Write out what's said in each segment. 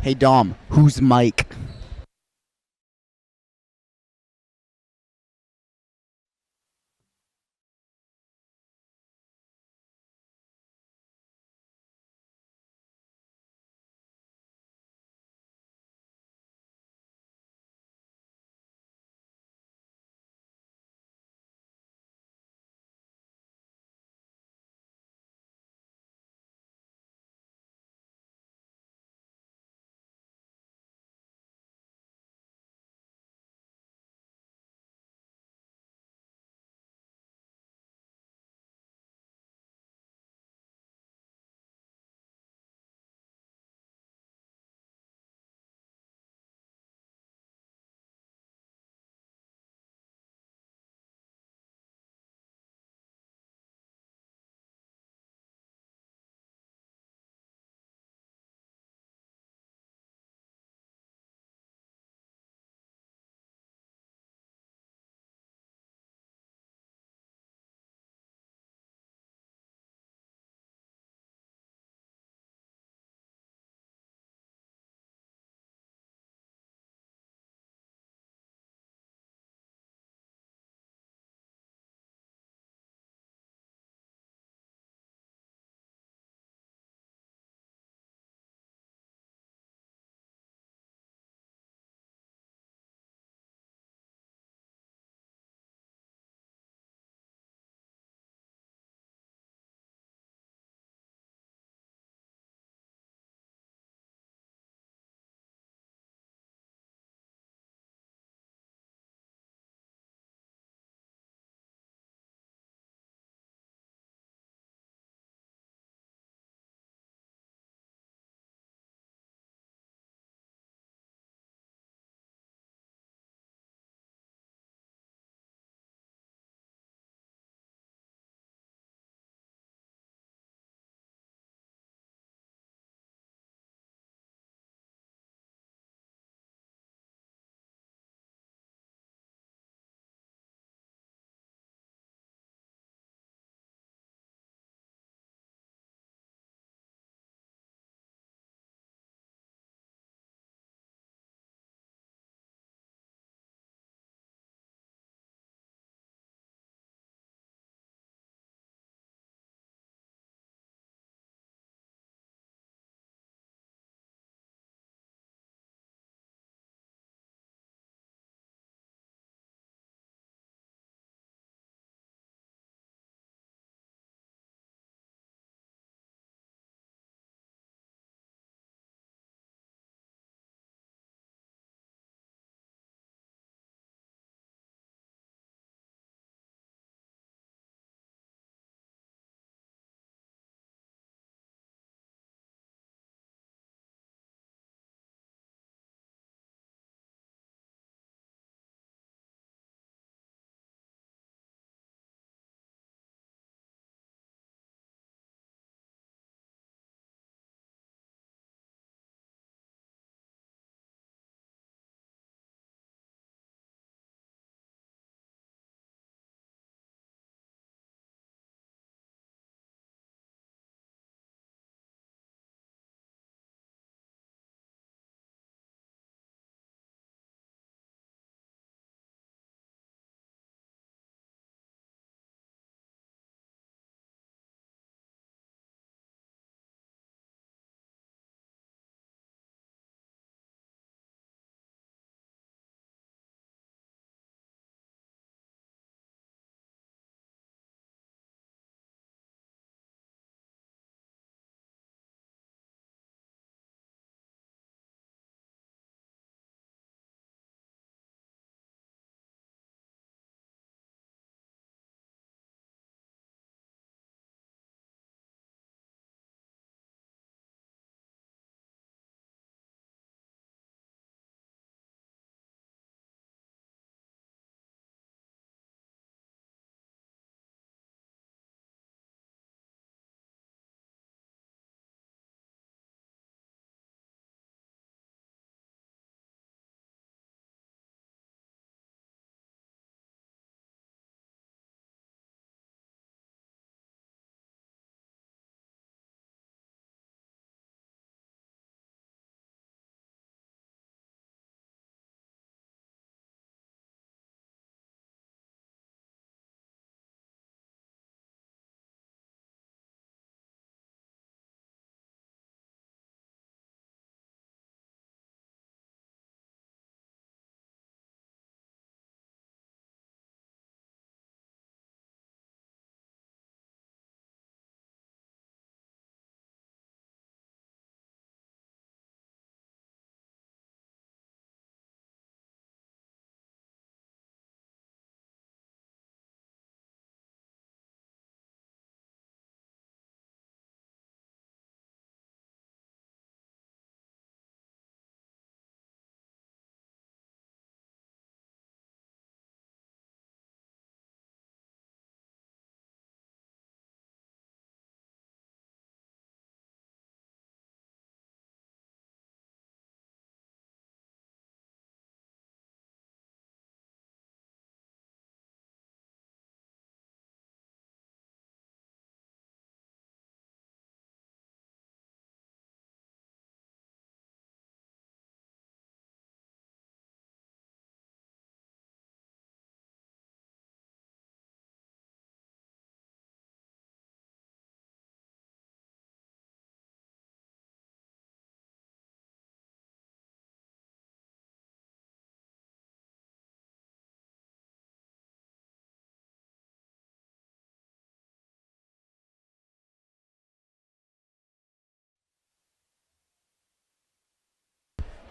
Hey Dom, who's Mike?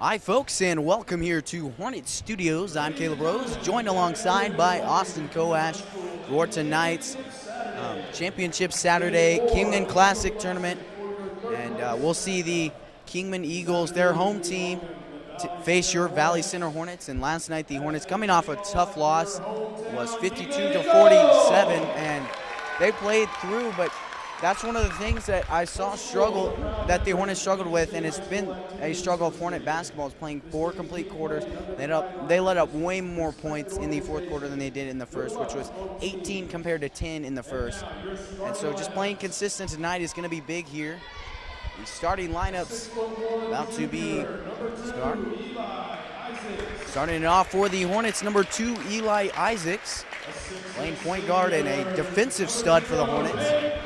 Hi, folks, and welcome here to Hornet Studios. I'm Caleb Rose, joined alongside by Austin Koash for tonight's Championship Saturday Kingman Classic Tournament. And we'll see the Kingman Eagles, their home team, face your Valley Center Hornets. And last night, the Hornets, coming off a tough loss, was 52-47, and they played through, but that's one of the things that I saw that the Hornets struggled with, and it's been a struggle of Hornet basketball, is playing 4 complete quarters. They let up way more points in the fourth quarter than they did in the first, which was 18 compared to 10 in the first. And so just playing consistent tonight is going to be big here. The starting lineups about to be starting it off for the Hornets, number 2, Eli Isaacs, playing point guard and a defensive stud for the Hornets.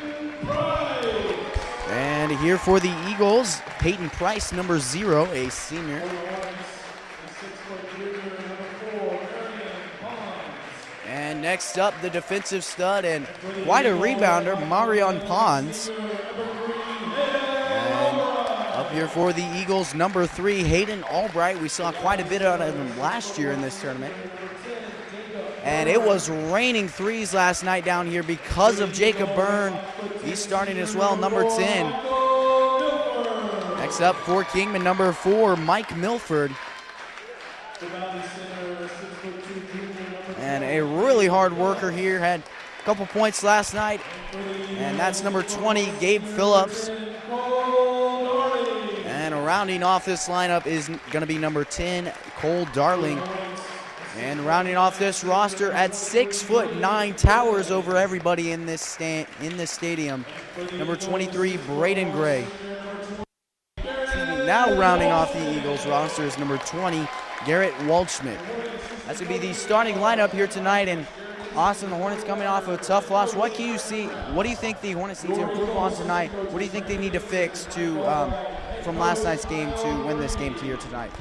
And here for the Eagles, Peyton Price, number 0, a senior. And next up, the defensive stud and quite a rebounder, Marion Pons. And up here for the Eagles, number 3, Hayden Albright. We saw quite a bit out of him last year in this tournament. And it was raining threes last night down here because of Jacob Byrne. He's starting as well, number 10. Next up for Kingman, number 4, Mike Milford. And a really hard worker here, had a couple points last night. And that's number 20, Gabe Phillips. And rounding off this lineup is going to be number 10, Cole Darling. And rounding off this roster at 6'9", towers over everybody in this stadium, number 23, Braden Gray. Now rounding off the Eagles roster is number 20, Garrett Waldschmidt. That's going to be the starting lineup here tonight. And Austin, the Hornets coming off a tough loss. What can you see? What do you think the Hornets need to improve on tonight? What do you think they need to fix from last night's game to win this game here tonight?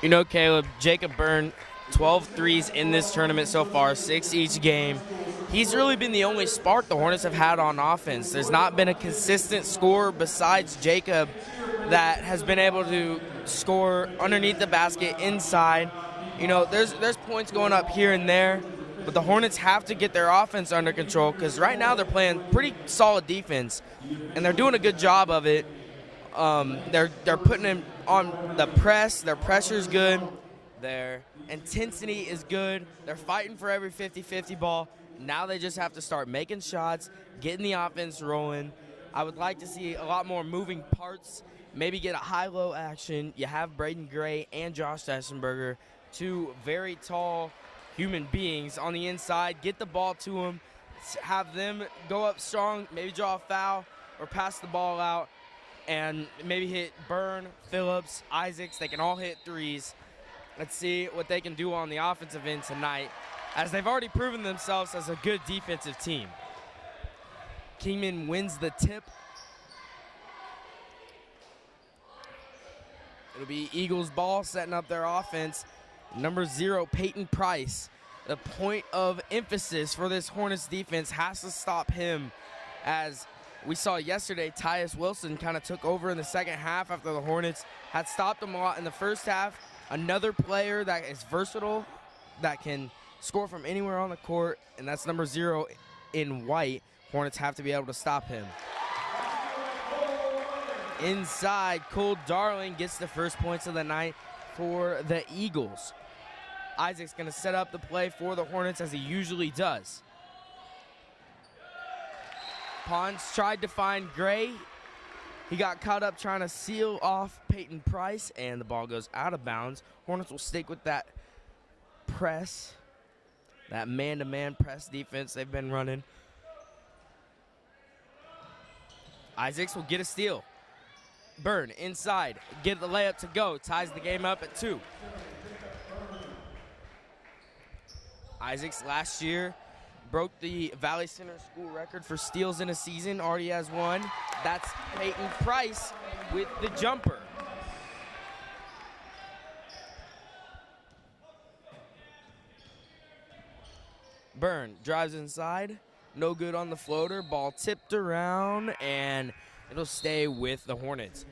You know, Caleb, Jacob Byrne, 12 threes in this tournament so far, 6 each game. He's really been the only spark the Hornets have had on offense. There's not been a consistent scorer besides Jacob that has been able to score underneath the basket, inside. You know, there's points going up here and there, but the Hornets have to get their offense under control because right now they're playing pretty solid defense, and they're doing a good job of it. They're putting them on the press. Their pressure's good. Their intensity is good. They're fighting for every 50-50 ball. Now they just have to start making shots, getting the offense rolling. I would like to see a lot more moving parts, maybe get a high-low action. You have Braden Gray and Josh Sessenberger, 2 very tall human beings on the inside. Get the ball to them, have them go up strong, maybe draw a foul or pass the ball out, and maybe hit Byrne, Phillips, Isaacs. They can all hit threes. Let's see what they can do on the offensive end tonight, as they've already proven themselves as a good defensive team. Kingman wins the tip. It'll be Eagles ball setting up their offense. Number 0, Peyton Price. The point of emphasis for this Hornets defense has to stop him, as we saw yesterday. Tyus Wilson kind of took over in the second half after the Hornets had stopped him a lot in the first half. Another player that is versatile, that can score from anywhere on the court, and that's number 0 in white. Hornets have to be able to stop him. Inside, Cole Darling gets the first points of the night for the Eagles. Isaac's going to set up the play for the Hornets as he usually does. Pons tried to find Gray. He got caught up trying to seal off Peyton Price, and the ball goes out of bounds. Hornets will stick with that press, that man-to-man press defense they've been running. Isaacs will get a steal. Byrne inside, get the layup to go, ties the game up at 2. Isaacs last year broke the Valley Center school record for steals in a season, already has 1. That's Peyton Price with the jumper. Byrne drives inside, no good on the floater, ball tipped around, and it'll stay with the Hornets.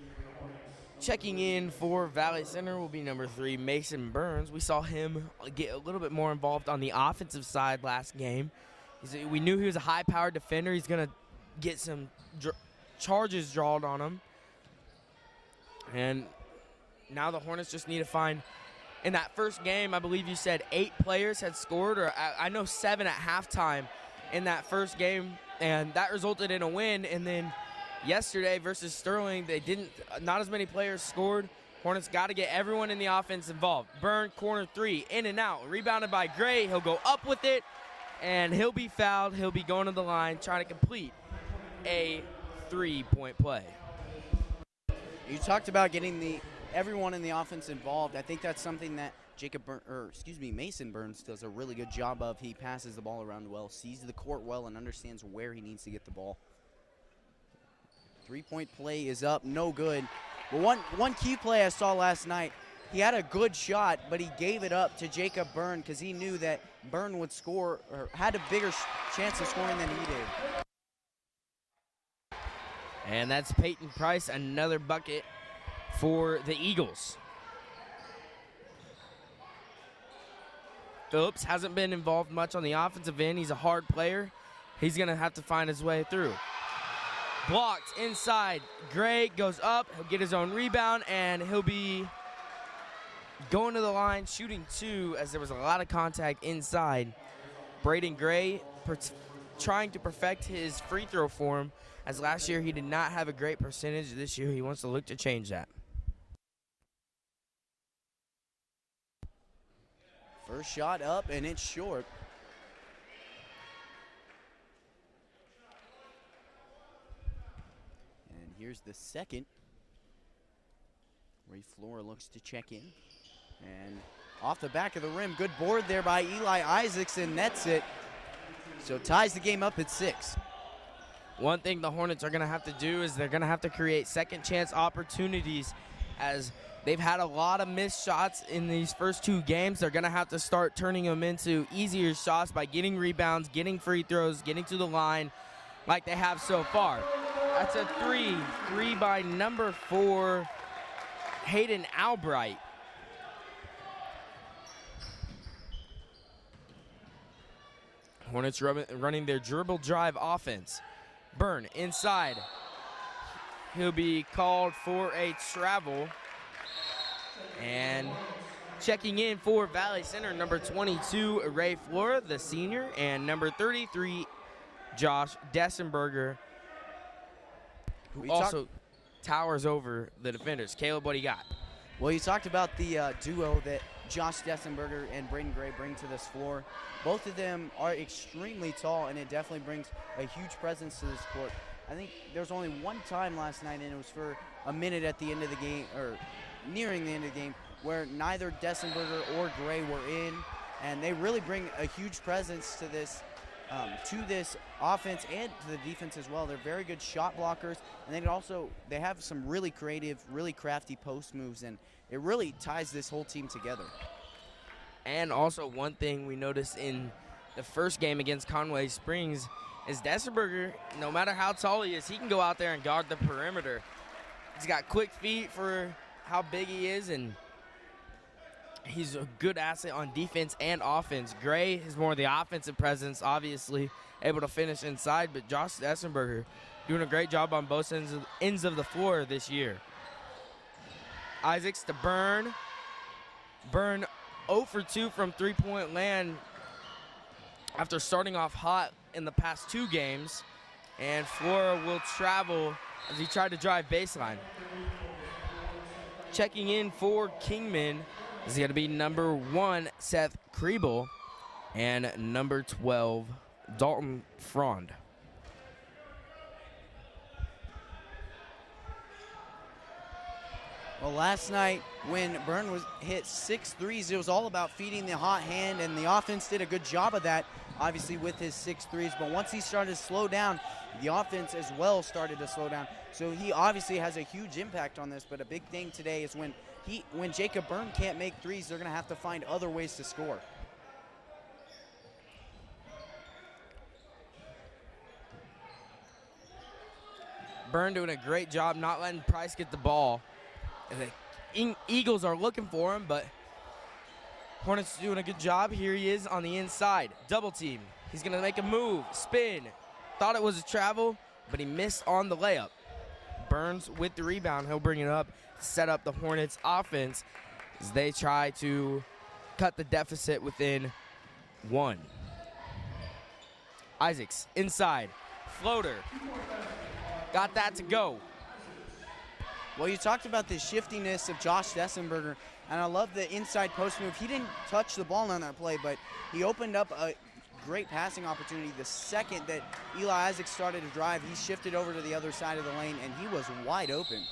Checking in for Valley Center will be number 3, Mason Burns. We saw him get a little bit more involved on the offensive side last game. We knew he was a high-powered defender. He's going to get some charges drawn on him. And now the Hornets just need to find, in that first game, I believe you said 8 players had scored, or I know 7 at halftime in that first game, and that resulted in a win. And then yesterday versus Sterling, not as many players scored. Hornets got to get everyone in the offense involved. Burn, corner 3, in and out, rebounded by Gray. He'll go up with it, and he'll be fouled. He'll be going to the line trying to complete a 3-point play. You talked about getting everyone in the offense involved. I think that's something that Mason Burns does a really good job of. He passes the ball around well, sees the court well, and understands where he needs to get the ball. 3-point play is up, no good. But one key play I saw last night, he had a good shot, but he gave it up to Jacob Byrne because he knew that Byrne would score, or had a bigger chance of scoring than he did. And that's Peyton Price, another bucket for the Eagles. Phillips hasn't been involved much on the offensive end. He's a hard player. He's going to have to find his way through. Blocked inside. Gray goes up. He'll get his own rebound, and he'll be going to the line, shooting 2, as there was a lot of contact inside. Braden Gray trying to perfect his free throw form, as last year he did not have a great percentage. This year he wants to look to change that. First shot up, and it's short. And here's the second. Ray Flora looks to check in. And off the back of the rim, good board there by Eli Isaacson, nets it. So ties the game up at 6. One thing the Hornets are going to have to do is they're going to have to create second chance opportunities, as they've had a lot of missed shots in these first 2 games. They're going to have to start turning them into easier shots by getting rebounds, getting free throws, getting to the line like they have so far. That's a 3 by number 4, Hayden Albright. Hornets running their dribble drive offense. Byrne inside. He'll be called for a travel. And checking in for Valley Center, number 22, Ray Flora, the senior, and number 33, Josh Dessenberger, who also towers over the defenders. Caleb, what do you got? Well, you talked about the duo that Josh Dessenberger and Braden Gray bring to this floor. Both of them are extremely tall, and it definitely brings a huge presence to this court. I think there was only one time last night, and it was for a minute at the end of the game, or nearing the end of the game, where neither Dessenberger or Gray were in, and they really bring a huge presence to this offense and to the defense as well. They're very good shot blockers, and they have some really creative, really crafty post moves, and it really ties this whole team together. And also one thing we noticed in the first game against Conway Springs is Dessenberger, no matter how tall he is, he can go out there and guard the perimeter. He's got quick feet for how big he is, and he's a good asset on defense and offense. Gray is more of the offensive presence, obviously, able to finish inside, but Josh Dessenberger doing a great job on both ends of the floor this year. Isaacs to Byrne. Byrne 0 for 2 from three-point land after starting off hot in the past 2 games, and Flora will travel as he tried to drive baseline. Checking in for Kingman is going to be number 1, Seth Kriebel, and number 12, Dalton Frond. Well, last night when Byrne hit 6 threes, it was all about feeding the hot hand, and the offense did a good job of that, obviously, with his 6 threes. But once he started to slow down, the offense as well started to slow down. So he obviously has a huge impact on this, but a big thing today is when Jacob Byrne can't make threes, they're going to have to find other ways to score. Byrne doing a great job not letting Price get the ball. The Eagles are looking for him, but Hornets doing a good job. Here he is on the inside. Double team. He's going to make a move. Spin. Thought it was a travel, but he missed on the layup. Burns with the rebound. He'll bring it up, set up the Hornets offense as they try to cut the deficit within one. Isaacs inside. Floater. Got that to go. Well, you talked about the shiftiness of Josh Dessenberger, and I love the inside post move. He didn't touch the ball on that play, but he opened up a great passing opportunity. The second that Eli Isaac started to drive, he shifted over to the other side of the lane, and he was wide open.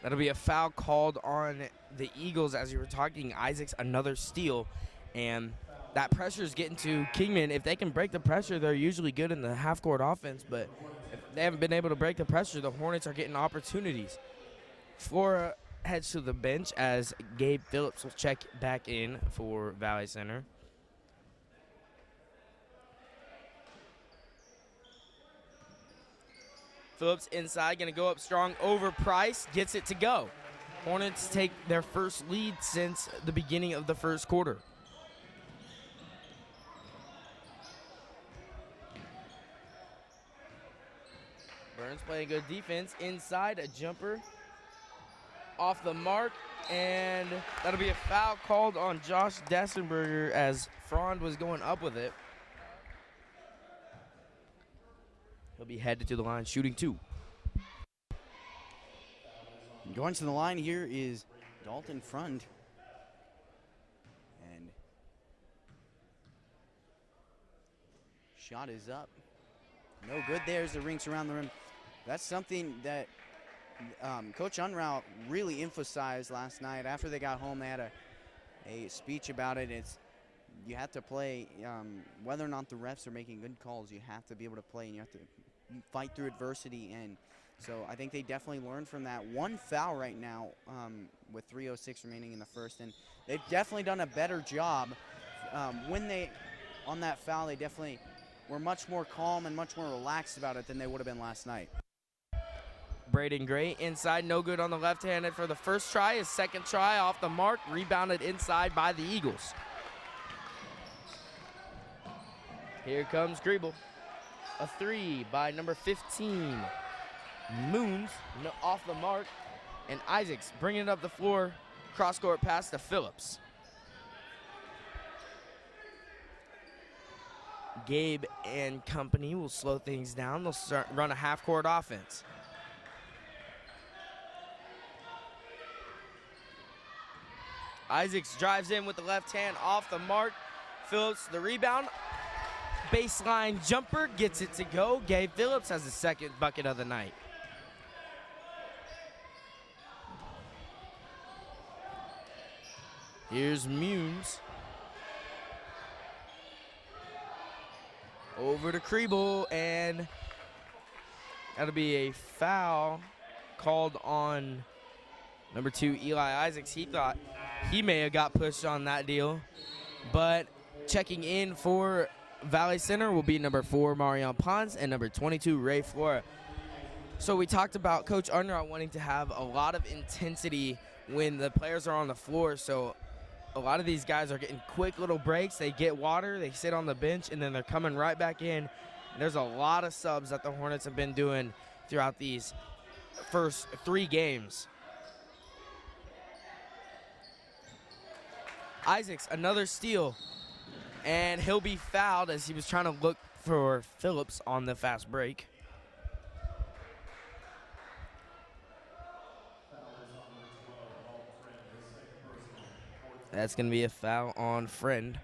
That'll be a foul called on the Eagles. As you were talking, Isaacs, another steal, and that pressure is getting to Kingman. If they can break the pressure, they're usually good in the half-court offense, but if they haven't been able to break the pressure, the Hornets are getting opportunities. Flora heads to the bench as Gabe Phillips will check back in for Valley Center. Phillips inside, going to go up strong over Price, gets it to go. Hornets take their first lead since the beginning of the first quarter. Burns playing good defense. Inside, a jumper off the mark, and that'll be a foul called on Josh Dessenberger as Frond was going up with it. He'll be headed to the line, shooting two. Going to the line here is Dalton Frond. And shot is up. No good there as the rings around the rim. That's something that Coach Unruh really emphasized last night. After they got home, they had a speech about it. You have to play, whether or not the refs are making good calls, you have to be able to play, and you have to fight through adversity. And so I think they definitely learned from that. One foul right now with 3:06 remaining in the first, and they've definitely done a better job. On that foul, they definitely were much more calm and much more relaxed about it than they would have been last night. Braden Gray inside, no good on the left-handed for the first try. His second try off the mark, rebounded inside by the Eagles. Here comes Griebel. A three by number 15. Moons off the mark. And Isaacs bringing it up the floor. Cross-court pass to Phillips. Gabe and company will slow things down. They'll run a half-court offense. Isaacs drives in with the left hand off the mark. Phillips, the rebound. Baseline jumper, gets it to go. Gabe Phillips has the second bucket of the night. Here's Munes. Over to Kriebel, and that'll be a foul called on number 2, Eli Isaacs. He thought he may have got pushed on that deal, but checking in for Valley Center will be number 4, Marion Pons, and number 22, Ray Flora. So we talked about Coach Unruh wanting to have a lot of intensity when the players are on the floor, so a lot of these guys are getting quick little breaks. They get water, they sit on the bench, and then they're coming right back in. And there's a lot of subs that the Hornets have been doing throughout these first 3 games. Isaacs, another steal, and he'll be fouled as he was trying to look for Phillips on the fast break. That's going to be a foul on Friend.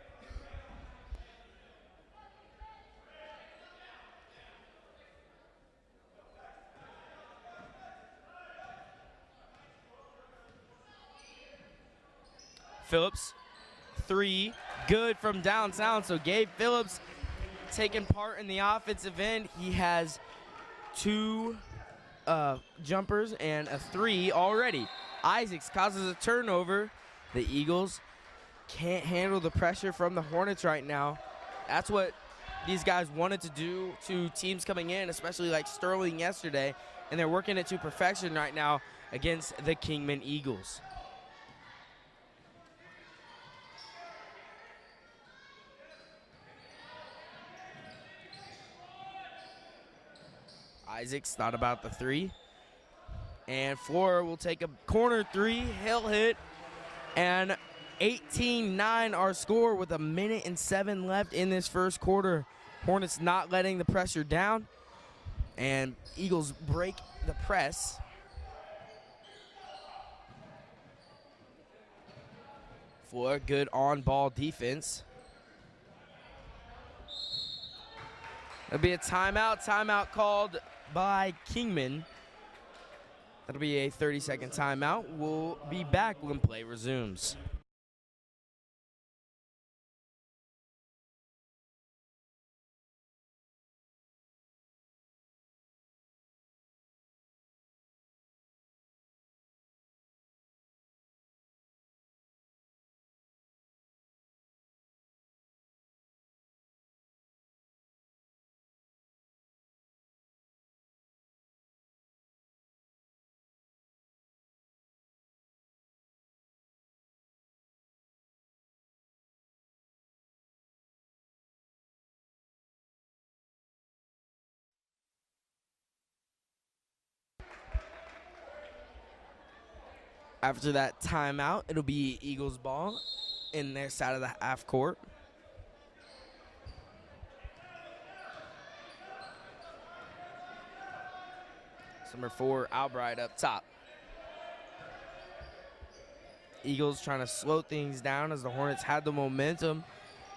Phillips, 3, good from downtown. So Gabe Phillips taking part in the offensive end. He has 2 jumpers and a 3 already. Isaacs causes a turnover. The Eagles can't handle the pressure from the Hornets right now. That's what these guys wanted to do to teams coming in, especially like Sterling yesterday, and they're working it to perfection right now against the Kingman Eagles. Isaacs thought about the three. And Flora will take a corner three. He'll hit. And 18-9 our score with 1:07 left in this first quarter. Hornets not letting the pressure down. And Eagles break the press. Flora, good on-ball defense. That'll be a timeout. Timeout called by Kingman. That'll be a 30-second timeout. We'll be back when play resumes. After that timeout, it'll be Eagles ball in their side of the half court. Number 4, Albright up top. Eagles trying to slow things down as the Hornets had the momentum.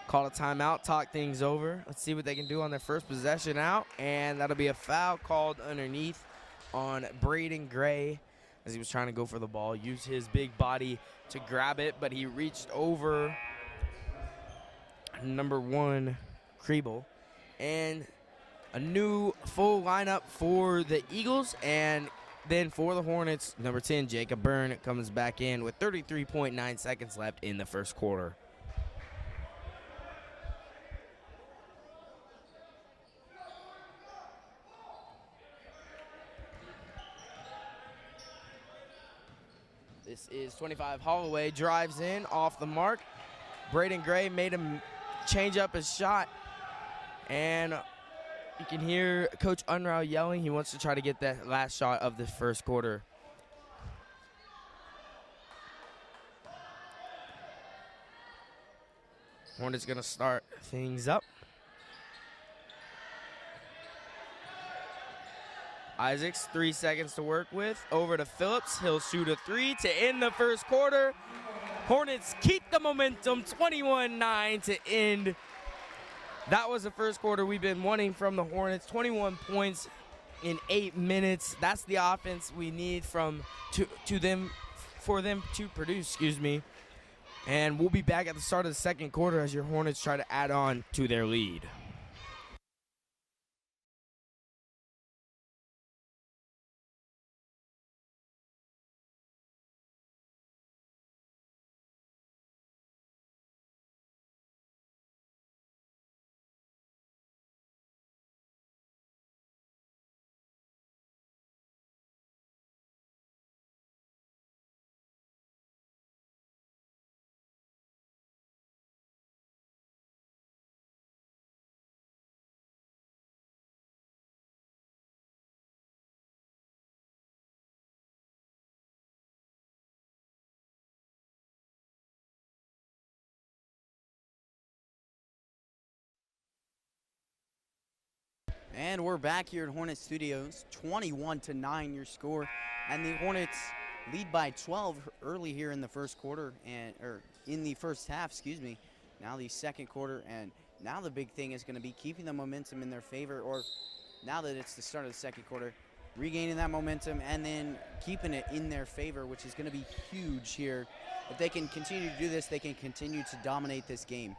Call a timeout, talk things over. Let's see what they can do on their first possession out. And that'll be a foul called underneath on Braden Gray as he was trying to go for the ball. Used his big body to grab it, but he reached over number 1, Kriebel. And a new full lineup for the Eagles, and then for the Hornets, number 10, Jacob Byrne comes back in with 33.9 seconds left in the first quarter. This is 25 Holloway, drives in, off the mark. Braden Gray made him change up his shot, and you can hear Coach Unruh yelling. He wants to try to get that last shot of the first quarter. Hornets going to start things up. Isaacs, 3 seconds to work with. Over to Phillips. He'll shoot a 3 to end the first quarter. Hornets keep the momentum, 21-9 to end. That was the first quarter we've been wanting from the Hornets. 21 points in 8 minutes. That's the offense we need for them to produce, And we'll be back at the start of the second quarter as your Hornets try to add on to their lead. And we're back here at Hornet Studios, 21-9 your score, and the Hornets lead by 12 early here in the first quarter, or in the first half, Now the second quarter, and now the big thing is going to be keeping the momentum in their favor, or now that it's the start of the second quarter, regaining that momentum and then keeping it in their favor, which is going to be huge here. If they can continue to do this, they can continue to dominate this game.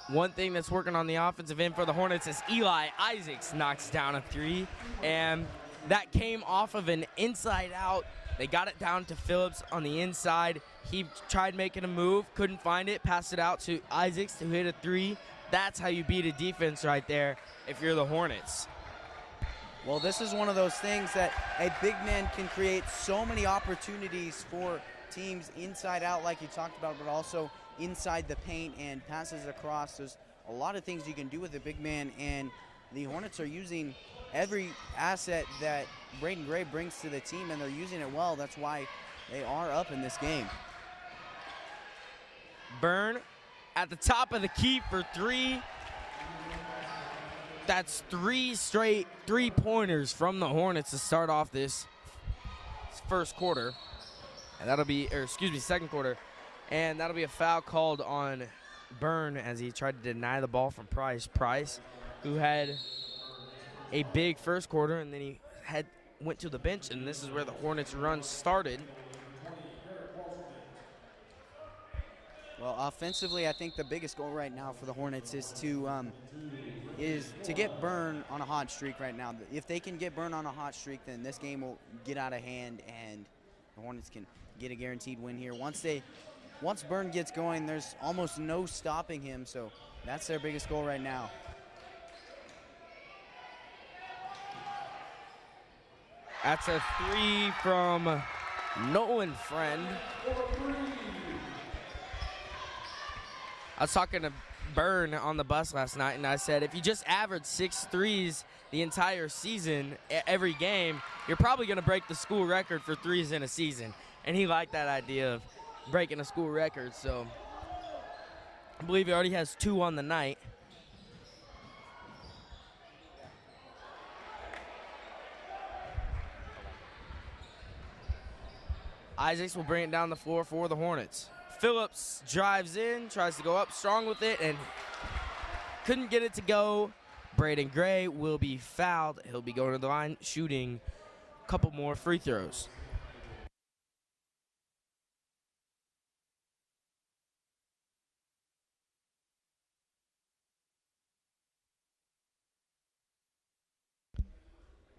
One thing that's working on the offensive end for the Hornets is Eli Isaacs knocks down a 3, and that came off of an inside out. They got it down to Phillips on the inside. He tried making a move, couldn't find it, passed it out to Isaacs who hit a 3. That's how you beat a defense right there if you're the Hornets. Well, this is one of those things that a big man can create so many opportunities for teams inside out like you talked about, but also inside the paint and passes across. There's a lot of things you can do with a big man, and the Hornets are using every asset that Braden Gray brings to the team, and they're using it well. That's why they are up in this game. Byrne at the top of the key for 3. That's 3 straight 3-pointers from the Hornets to start off this first quarter. And that'll be, second quarter. And that'll be a foul called on Byrne as he tried to deny the ball from Price. Price, who had a big first quarter, and then he went to the bench, and this is where the Hornets' run started. Well, offensively, I think the biggest goal right now for the Hornets is to get Byrne on a hot streak right now. If they can get Byrne on a hot streak, then this game will get out of hand, and the Hornets can get a guaranteed win here. Once Byrne gets going, there's almost no stopping him, so that's their biggest goal right now. That's a 3 from Nolan Friend. I was talking to Byrne on the bus last night, and I said, if you just average 6 threes the entire season, every game, you're probably going to break the school record for threes in a season. And he liked that idea of breaking a school record, so I believe he already has 2 on the night. Isaacs will bring it down the floor for the Hornets. Phillips drives in, tries to go up strong with it, and couldn't get it to go. Braden Gray will be fouled. He'll be going to the line, shooting a couple more free throws.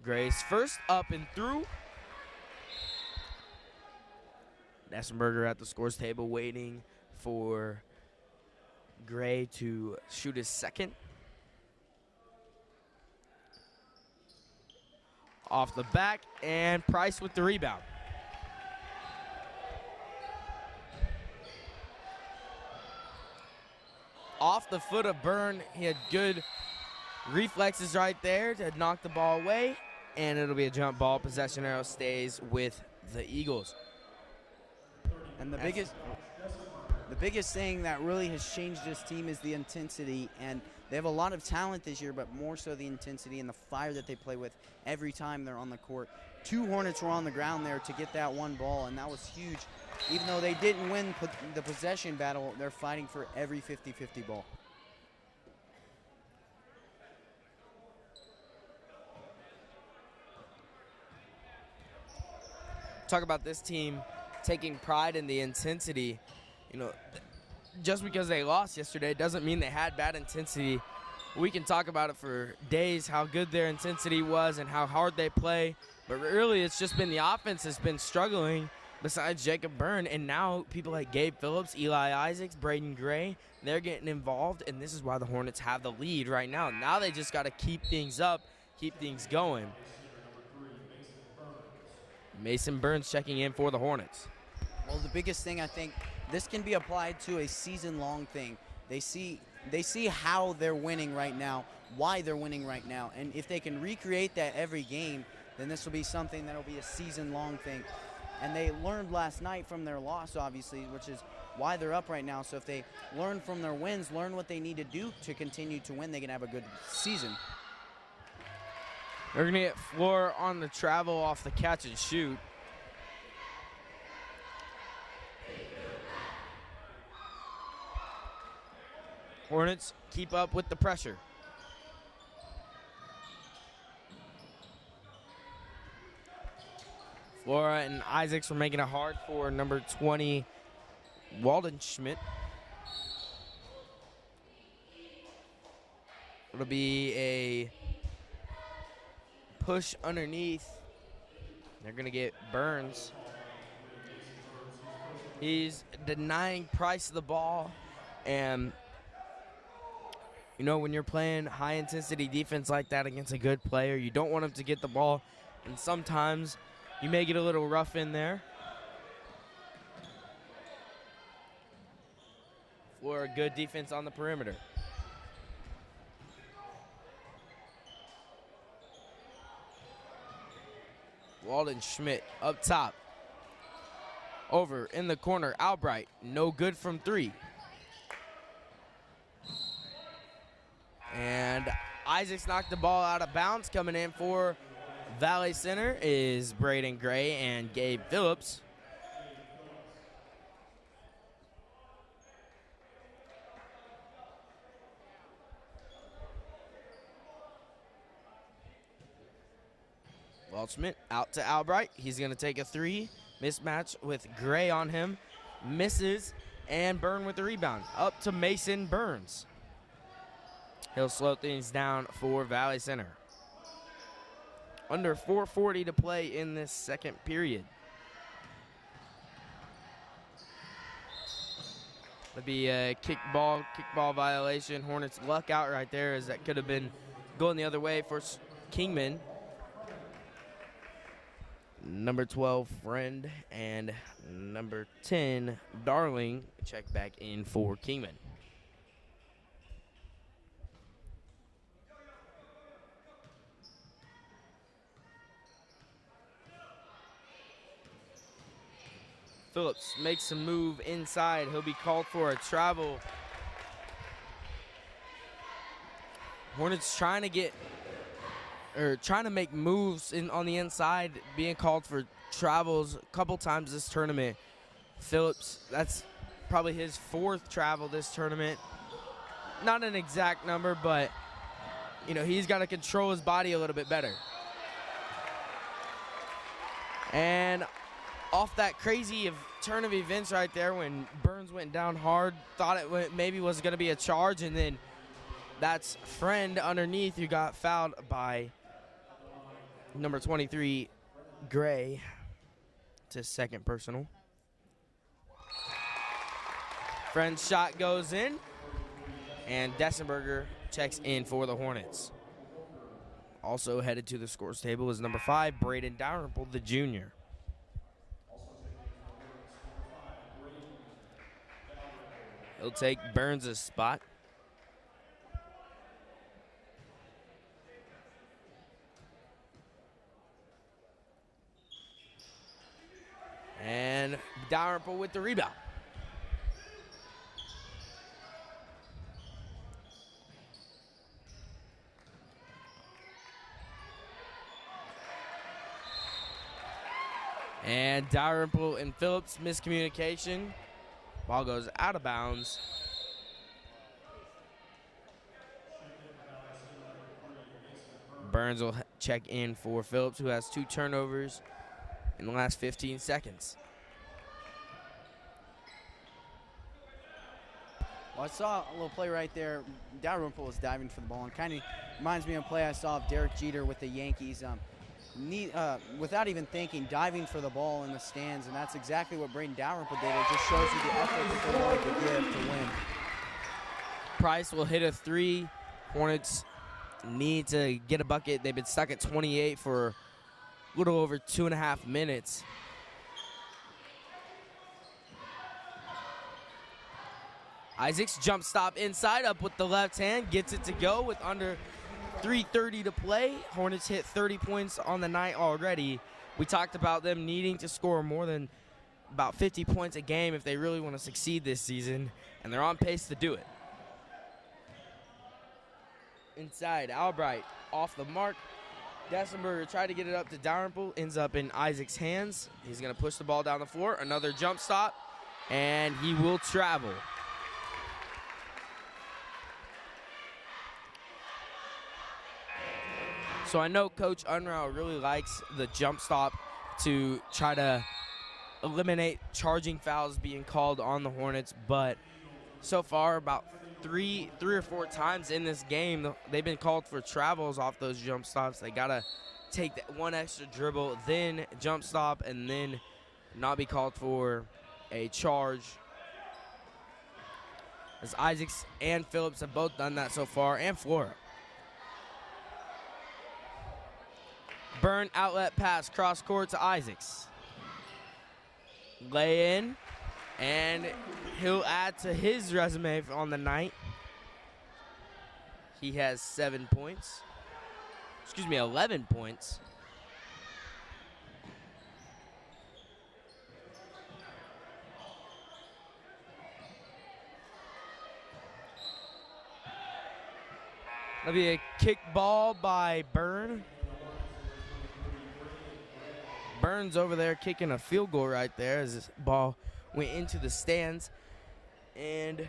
Gray's first up and through. Nessenberger at the scores table waiting for Gray to shoot his second. Off the back, and Price with the rebound. Off the foot of Byrne, he had good reflexes right there to knock the ball away, and it'll be a jump ball. Possession arrow stays with the Eagles. And the biggest thing that really has changed this team is the intensity, and they have a lot of talent this year, but more so the intensity and the fire that they play with every time they're on the court. 2 Hornets were on the ground there to get that one ball, and that was huge. Even though they didn't win the possession battle, they're fighting for every 50-50 ball. Talk about this team taking pride in the intensity. You know, just because they lost yesterday doesn't mean they had bad intensity. We can talk about it for days, how good their intensity was and how hard they play, but really it's just been the offense has been struggling besides Jacob Byrne, and now people like Gabe Phillips, Eli Isaacs, Braden Gray, they're getting involved, and this is why the Hornets have the lead right now. Now they just got to keep things up, keep things going. Mason Burns checking in for the Hornets. Well, the biggest thing, I think, this can be applied to a season-long thing. They see how they're winning right now, why they're winning right now, and if they can recreate that every game, then this will be something that will be a season-long thing. And they learned last night from their loss, obviously, which is why they're up right now. So if they learn from their wins, learn what they need to do to continue to win, they can have a good season. They're going to get Floor on the travel off the catch and shoot. Hornets keep up with the pressure. Flora and Isaacs were making it hard for number 20, Walden Schmidt. It'll be a push underneath. They're going to get Burns. He's denying Price the ball, and you know, when you're playing high-intensity defense like that against a good player, you don't want him to get the ball, and sometimes you may get a little rough in there. For a good defense on the perimeter. Walden Schmidt up top. Over in the corner, Albright, no good from 3. And Isaacs knocked the ball out of bounds. Coming in for Valley Center is Braden Gray and Gabe Phillips. Waldschmidt out to Albright. He's going to take a 3. Mismatch with Gray on him. Misses, and Byrne with the rebound. Up to Mason Burns. He'll slow things down for Valley Center. Under 4:40 to play in this second period. That'd be a kickball violation. Hornets luck out right there, as that could have been going the other way for Kingman. Number 12, Friend, and number 10, Darling, check back in for Kingman. Phillips makes a move inside. He'll be called for a travel. Hornets trying to make moves on the inside, being called for travels a couple times this tournament. Phillips, that's probably his 4th travel this tournament. Not an exact number, but you know, he's got to control his body a little bit better. And off that crazy turn of events right there, when Burns went down hard, thought it maybe was going to be a charge, and then that's Friend underneath who got fouled by number 23, Gray, to second personal. Friend's shot goes in, and Dessenberger checks in for the Hornets. Also headed to the scores table is number 5, Braden Dalrymple, the junior. He'll take Burns' spot. And Dalrymple with the rebound. And Dalrymple and Phillips, miscommunication. Ball goes out of bounds. Burns will check in for Phillips, who has 2 turnovers in the last 15 seconds. Well, I saw a little play right there. Dalrymple was diving for the ball, and kind of reminds me of a play I saw of Derek Jeter with the Yankees. Without even thinking, diving for the ball in the stands, and that's exactly what Braden Dalrymple did. It just shows you the effort that they're willing to give to win. Price will hit a 3. Hornets need to get a bucket. They've been stuck at 28 for a little over 2.5 minutes. Isaacs jump stop inside, up with the left hand, gets it to go with under 3:30 to play. Hornets hit 30 points on the night already. We talked about them needing to score more than about 50 points a game if they really want to succeed this season, and they're on pace to do it. Inside, Albright off the mark. Dessenberger tried to get it up to Dalrymple, ends up in Isaac's hands. He's going to push the ball down the floor. Another jump stop, and he will travel. So I know Coach Unruh really likes the jump stop to try to eliminate charging fouls being called on the Hornets, but so far about three or four times in this game, they've been called for travels off those jump stops. They got to take that one extra dribble, then jump stop, and then not be called for a charge. As Isaacs and Phillips have both done that so far, and Flora. Byrne outlet pass cross court to Isaacs. Lay in, and he'll add to his resume on the night. He has 7 points. 11 points. That'll be a kick ball by Byrne. Byrne's over there kicking a field goal right there as this ball went into the stands. And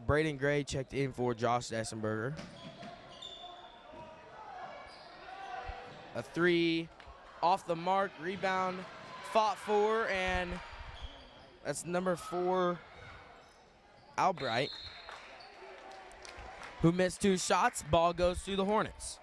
Braden Gray checked in for Josh Dessenberger. A 3 off the mark, rebound, fought for, and that's number 4, Albright, who missed 2 shots. Ball goes to the Hornets.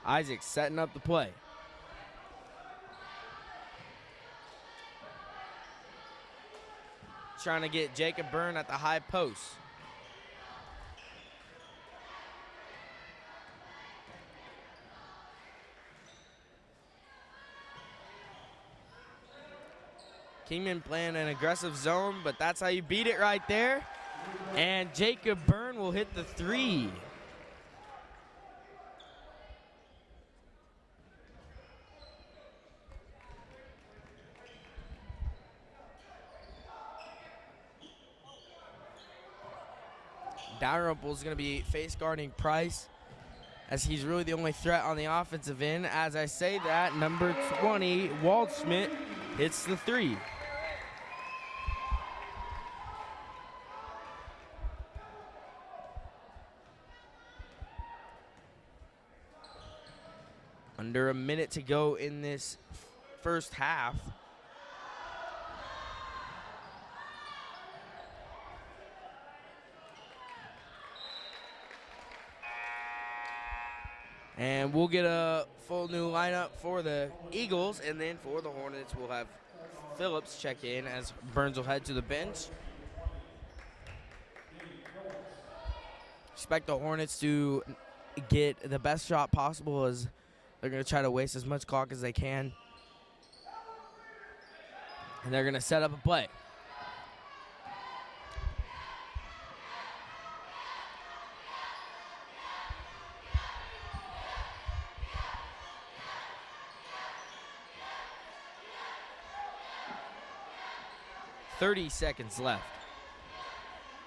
Isaac setting up the play. Trying to get Jacob Byrne at the high post. Kingman playing an aggressive zone, but that's how you beat it right there. And Jacob Byrne will hit the 3. Dalrymple is going to be face guarding Price, as he's really the only threat on the offensive end. As I say that, number 20, Waldschmidt, hits the 3. Under a minute to go in this first half. And we'll get a full new lineup for the Eagles, and then for the Hornets, we'll have Phillips check in as Burns will head to the bench. Expect the Hornets to get the best shot possible, as they're going to try to waste as much clock as they can. And they're going to set up a play. .30 seconds left.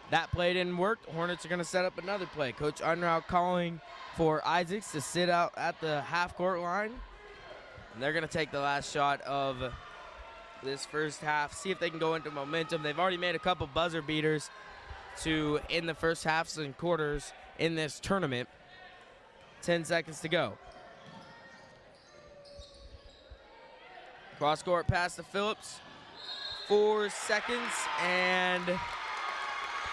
That play didn't work. The Hornets are going to set up another play. Coach Unruh calling for Isaacs to sit out at the half-court line. And they're going to take the last shot of this first half, see if they can go into momentum. They've already made a couple buzzer beaters to end the first halves and quarters in this tournament. 10 seconds to go. Cross-court pass to Phillips. 4 seconds, and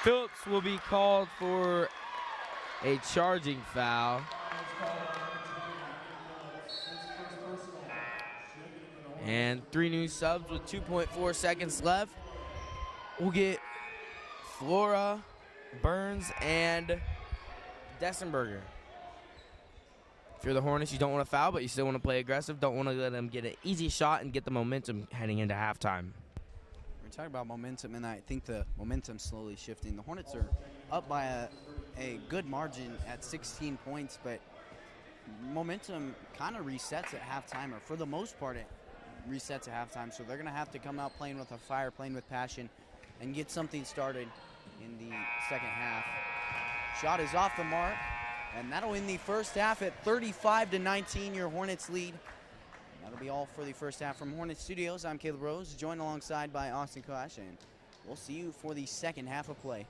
Phillips will be called for a charging foul. And 3 new subs with 2.4 seconds left. We'll get Flora, Burns, and Dessenberger. If you're the Hornets, you don't want to foul, but you still want to play aggressive. Don't want to let them get an easy shot and get the momentum heading into halftime. We're talking about momentum, and I think the momentum's slowly shifting. The Hornets are up by a good margin at 16 points, but momentum kind of resets at halftime, or for the most part, it resets at halftime. So they're going to have to come out playing with a fire, playing with passion, and get something started in the second half. Shot is off the mark, and that'll end the first half at 35-19, your Hornets lead. That'll be all for the first half from Hornet Studios. I'm Caleb Rose, joined alongside by Austin Koash, and we'll see you for the second half of play.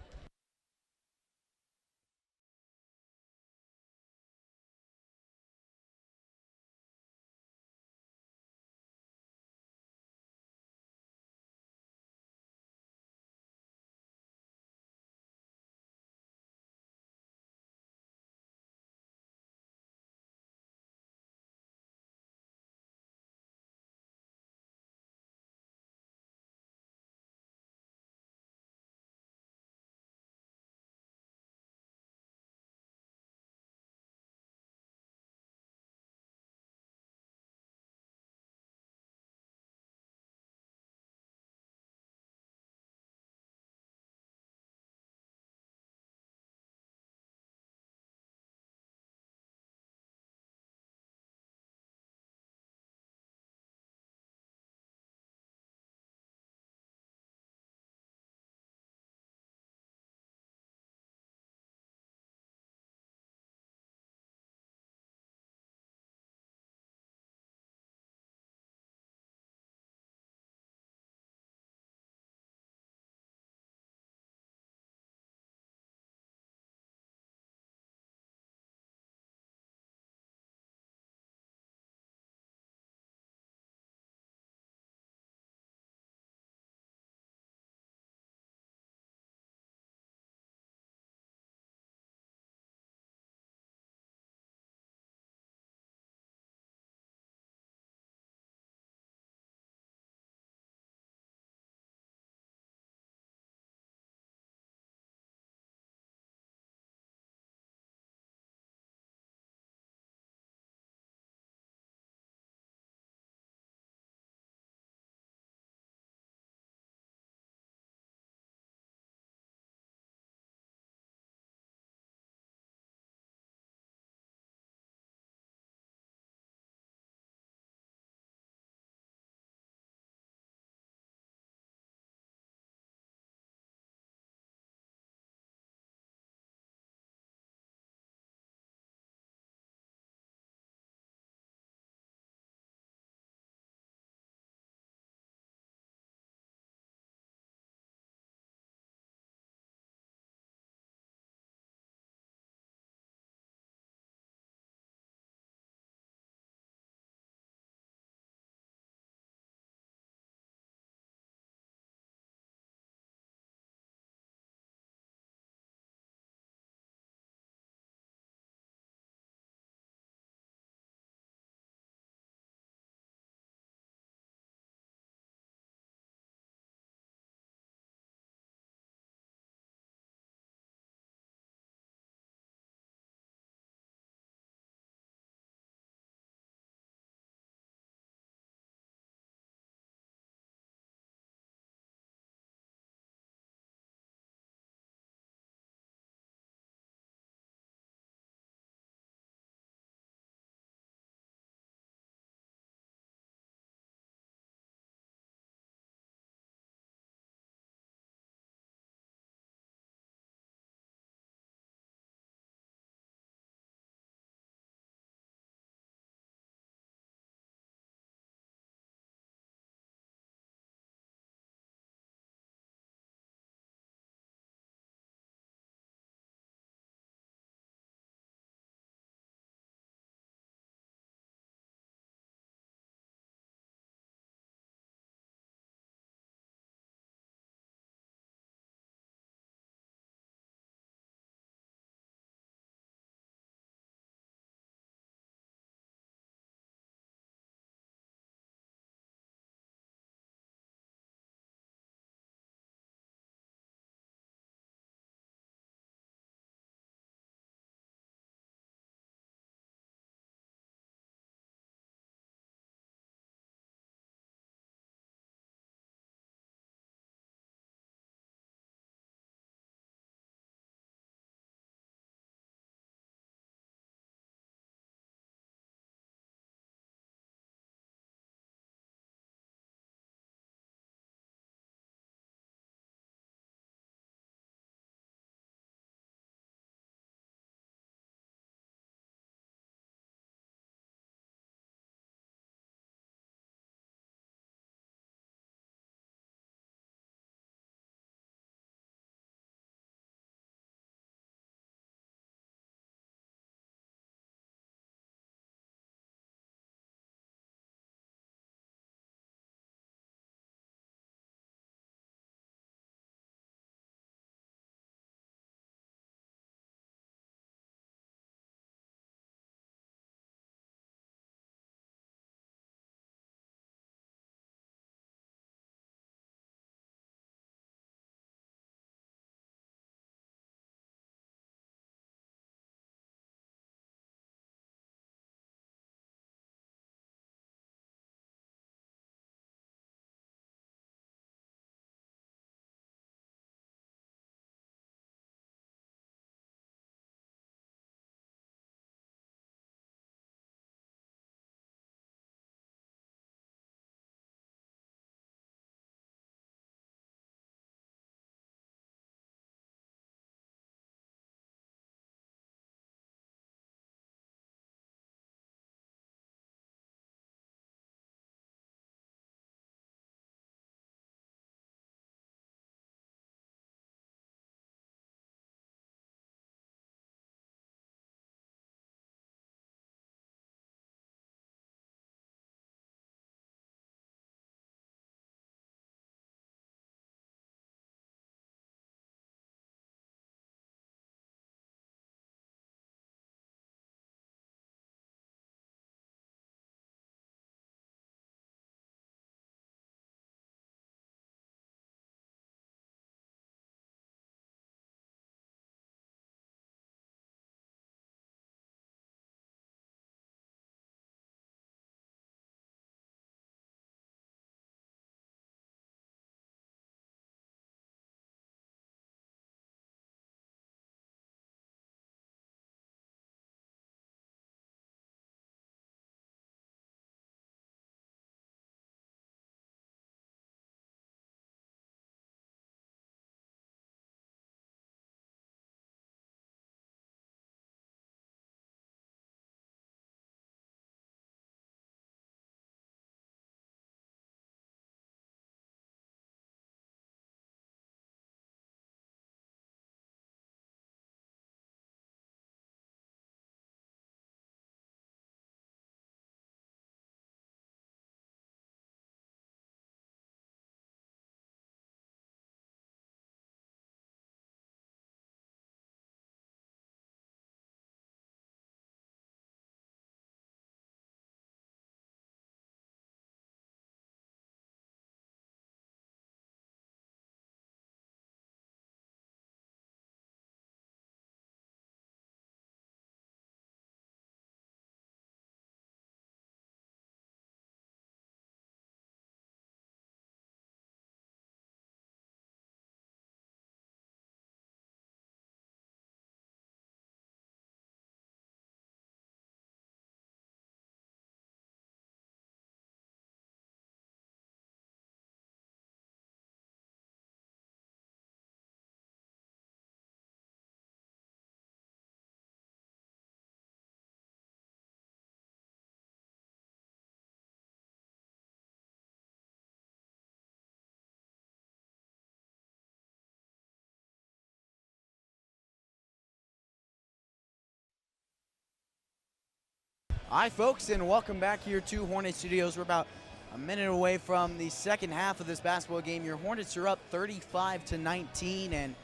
Hi, folks, and welcome back here to Hornet Studios. We're about a minute away from the second half of this basketball game. Your Hornets are up 35-19, and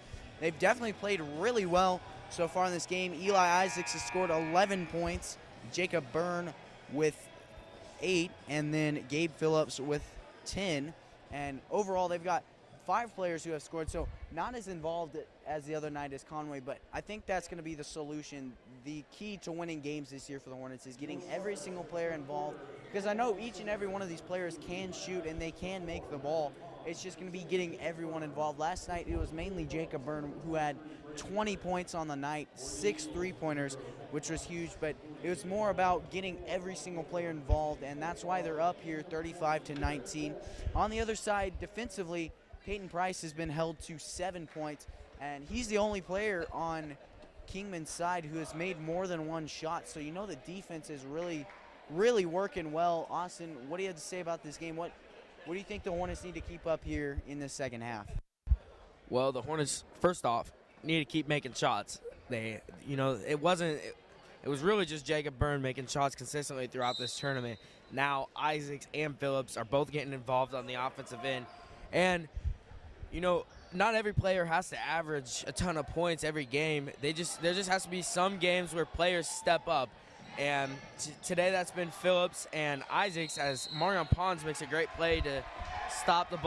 they've definitely played really well so far in this game. Eli Isaacs has scored 11 points, Jacob Byrne with 8, and then Gabe Phillips with 10. And overall, they've got 5 players who have scored, so not as involved as the other night as Conway, but I think that's going to be the solution. The key to winning games this year for the Hornets is getting every single player involved, because I know each and every one of these players can shoot and they can make the ball. It's just going to be getting everyone involved. Last night, it was mainly Jacob Byrne who had 20 points on the night, 6 3-pointers, which was huge, but it was more about getting every single player involved, and that's why they're up here 35-19. On the other side, defensively, Peyton Price has been held to 7 points, and he's the only player on Kingman's side who has made more than one shot. So you know the defense is really, really working well. Austin, what do you have to say about this game? What do you think the Hornets need to keep up here in the second half? Well, the Hornets, first off, need to keep making shots. It was really just Jacob Byrne making shots consistently throughout this tournament. Now Isaacs and Phillips are both getting involved on the offensive end, and not every player has to average a ton of points every game. There just has to be some games where players step up. And today that's been Phillips and Isaacs, as Marion Pons makes a great play to stop the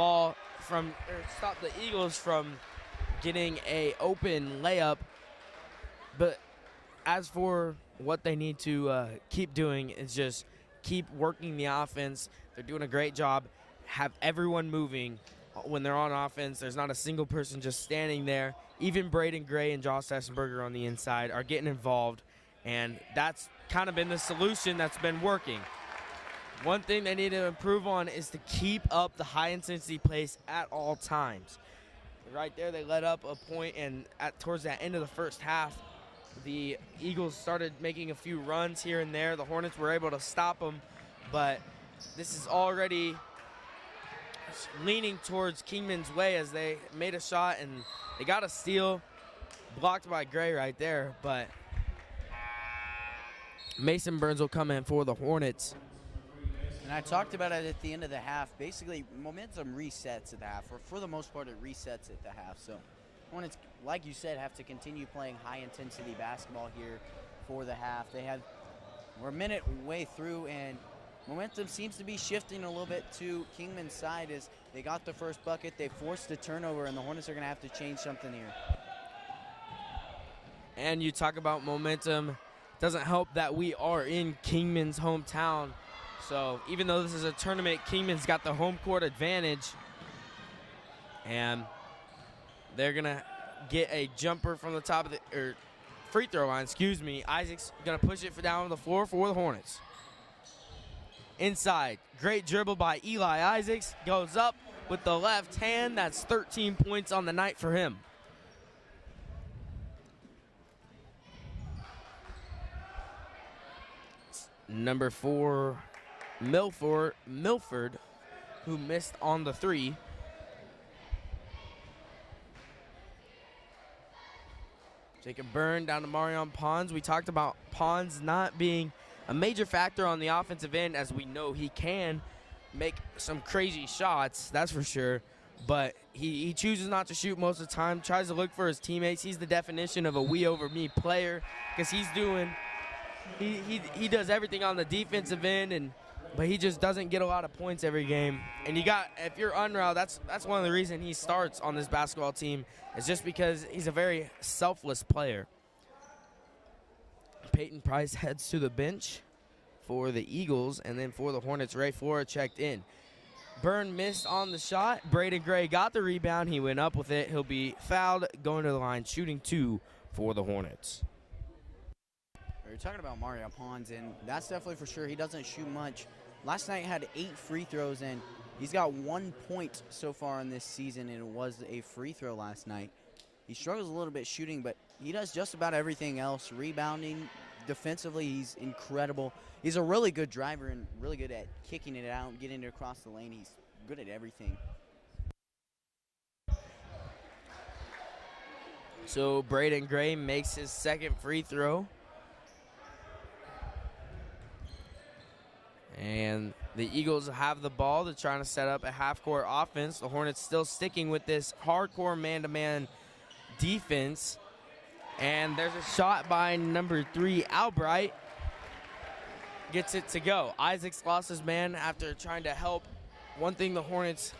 Eagles from getting a open layup. But as for what they need to keep doing is just keep working the offense. They're doing a great job. Have everyone moving. When they're on offense, there's not a single person just standing there. Even Braden Gray and Josh Sessenberger on the inside are getting involved, and that's kind of been the solution that's been working. One thing they need to improve on is to keep up the high-intensity pace at all times. Right there, they let up a point, and towards the end of the first half, the Eagles started making a few runs here and there. The Hornets were able to stop them, but this is already leaning towards Kingman's way as they made a shot and they got a steal, blocked by Gray right there, but Mason Burns will come in for the Hornets. And I talked about it at the end of the half. Basically, momentum resets at the half, or for the most part, it resets at the half. So Hornets, like you said, have to continue playing high-intensity basketball here for the half. We're a minute way through, and momentum seems to be shifting a little bit to Kingman's side as they got the first bucket. They forced a turnover, and the Hornets are going to have to change something here. And you talk about momentum. Doesn't help that we are in Kingman's hometown. So even though this is a tournament, Kingman's got the home court advantage. And they're going to get a jumper from the top of the free throw line, Isaac's going to push it down the floor for the Hornets. Inside, great dribble by Eli Isaacs. Goes up with the left hand. That's 13 points on the night for him. Number 4, Milford, who missed on the 3. Jacob Byrne down to Marion Pons. We talked about Pons not being a major factor on the offensive end, as we know he can make some crazy shots, that's for sure. But he chooses not to shoot most of the time, tries to look for his teammates. He's the definition of a we over me player, because he does everything on the defensive end, but he just doesn't get a lot of points every game. And if you're Unruh, that's one of the reasons he starts on this basketball team, is just because he's a very selfless player. Peyton Price heads to the bench for the Eagles, and then for the Hornets, Ray Flora checked in. Byrne missed on the shot. Braden Gray got the rebound. He went up with it. He'll be fouled, going to the line, shooting 2 for the Hornets. We're talking about Mario Pons, and that's definitely for sure. He doesn't shoot much. Last night had 8 free throws, and he's got 1 point so far in this season, and it was a free throw last night. He struggles a little bit shooting, but he does just about everything else. Rebounding, defensively, he's incredible. He's a really good driver and really good at kicking it out and getting it across the lane. He's good at everything. So Braden Gray makes his second free throw. And the Eagles have the ball. They're trying to set up a half-court offense. The Hornets still sticking with this hardcore man-to-man defense. And there's a shot by number 3, Albright. Gets it to go. Isaacs lost his man after trying to help. One thing the Hornets,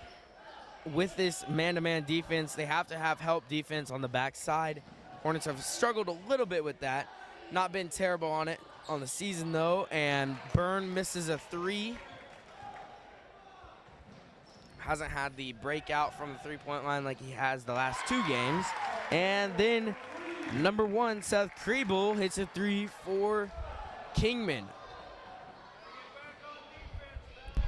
with this man-to-man defense, they have to have help defense on the backside. Hornets have struggled a little bit with that. Not been terrible on it on the season, though. And Byrne misses a 3. Hasn't had the breakout from the three-point line like he has the last 2 games. And then number 1, Seth Kriebel, hits a 3 for Kingman.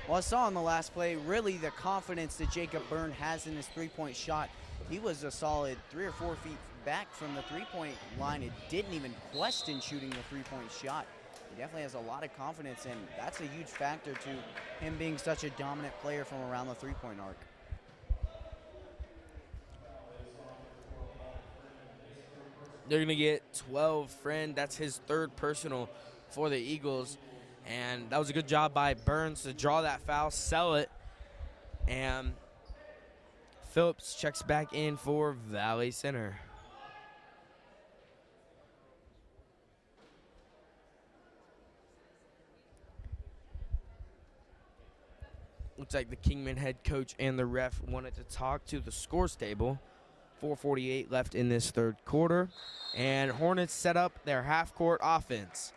Well, I saw in the last play, really the confidence that Jacob Byrne has in his three-point shot. He was a solid 3 or 4 feet back from the three-point line. It didn't even question shooting the three-point shot. He definitely has a lot of confidence, and that's a huge factor to him being such a dominant player from around the three-point arc. They're going to get 12, Friend. That's his 3rd personal for the Eagles. And that was a good job by Burns to draw that foul, sell it. And Phillips checks back in for Valley Center. Looks like the Kingman head coach and the ref wanted to talk to the scores table. 4:48 left in this 3rd quarter. And Hornets set up their half-court offense.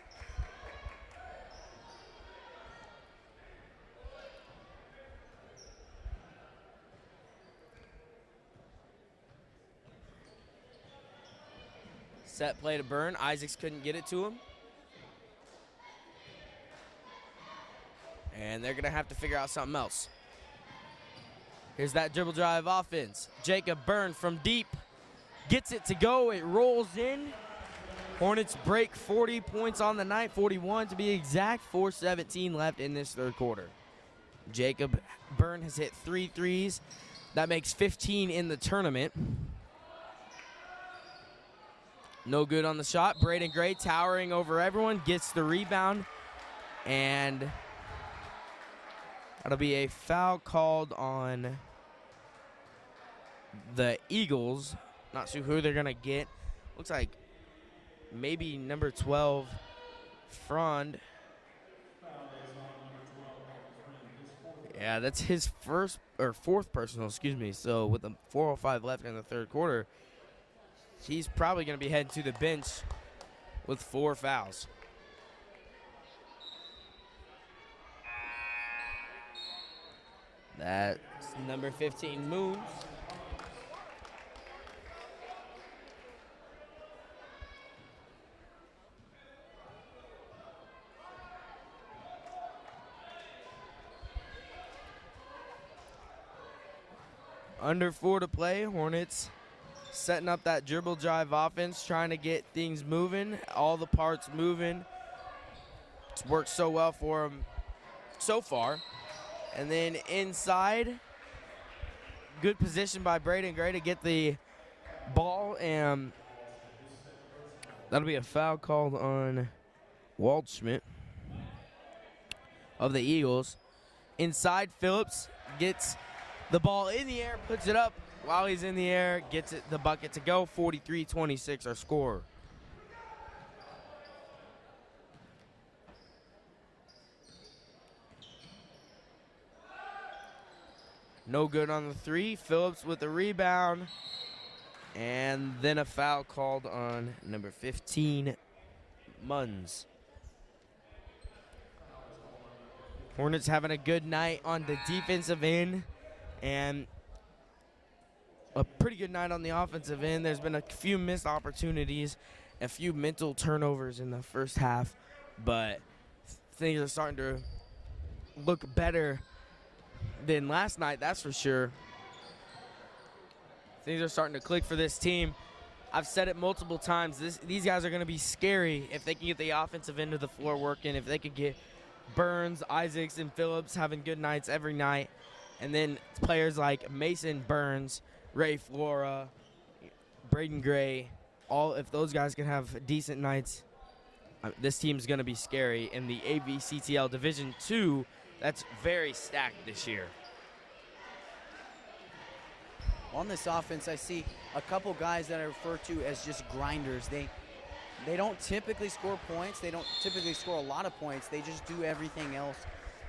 Set play to Byrne. Isaacs couldn't get it to him. And they're going to have to figure out something else. Here's that dribble drive offense. Jacob Byrne from deep. Gets it to go. It rolls in. Hornets break 40 points on the night. 41 to be exact. 4:17 left in this 3rd quarter. Jacob Byrne has hit 3 threes. That makes 15 in the tournament. No good on the shot. Braden Gray towering over everyone. Gets the rebound. And that'll be a foul called on the Eagles. Not sure who they're going to get. Looks like maybe number 12, Frond. Yeah, that's his 4th personal, excuse me. So with the 4:05 left in the 3rd quarter, he's probably going to be heading to the bench with 4 fouls. That's number 15, Moons. Under 4 to play. Hornets setting up that dribble drive offense, trying to get things moving, all the parts moving. It's worked so well for them so far. And then inside, good position by Braden Gray to get the ball, and that'll be a foul called on Waldschmidt of the Eagles. Inside, Phillips gets the ball in the air, puts it up while he's in the air, gets it the bucket to go. 43-26 our score. No good on the 3. Phillips with the rebound. And then a foul called on number 15, Munns. Hornets having a good night on the defensive end and a pretty good night on the offensive end. There's been a few missed opportunities, a few mental turnovers in the first half, but things are starting to look better than last night, that's for sure. Things are starting to click for this team. I've said it multiple times. These guys are going to be scary if they can get the offensive end of the floor working, if they could get Burns, Isaacs, and Phillips having good nights every night. And then players like Mason Burns, Ray Flora, Braden Gray, all if those guys can have decent nights, This team's going to be scary in the AVCTL Division II. That's very stacked this year. On this offense, I see a couple guys that I refer to as just grinders. They don't typically score points. They don't typically score a lot of points. They just do everything else.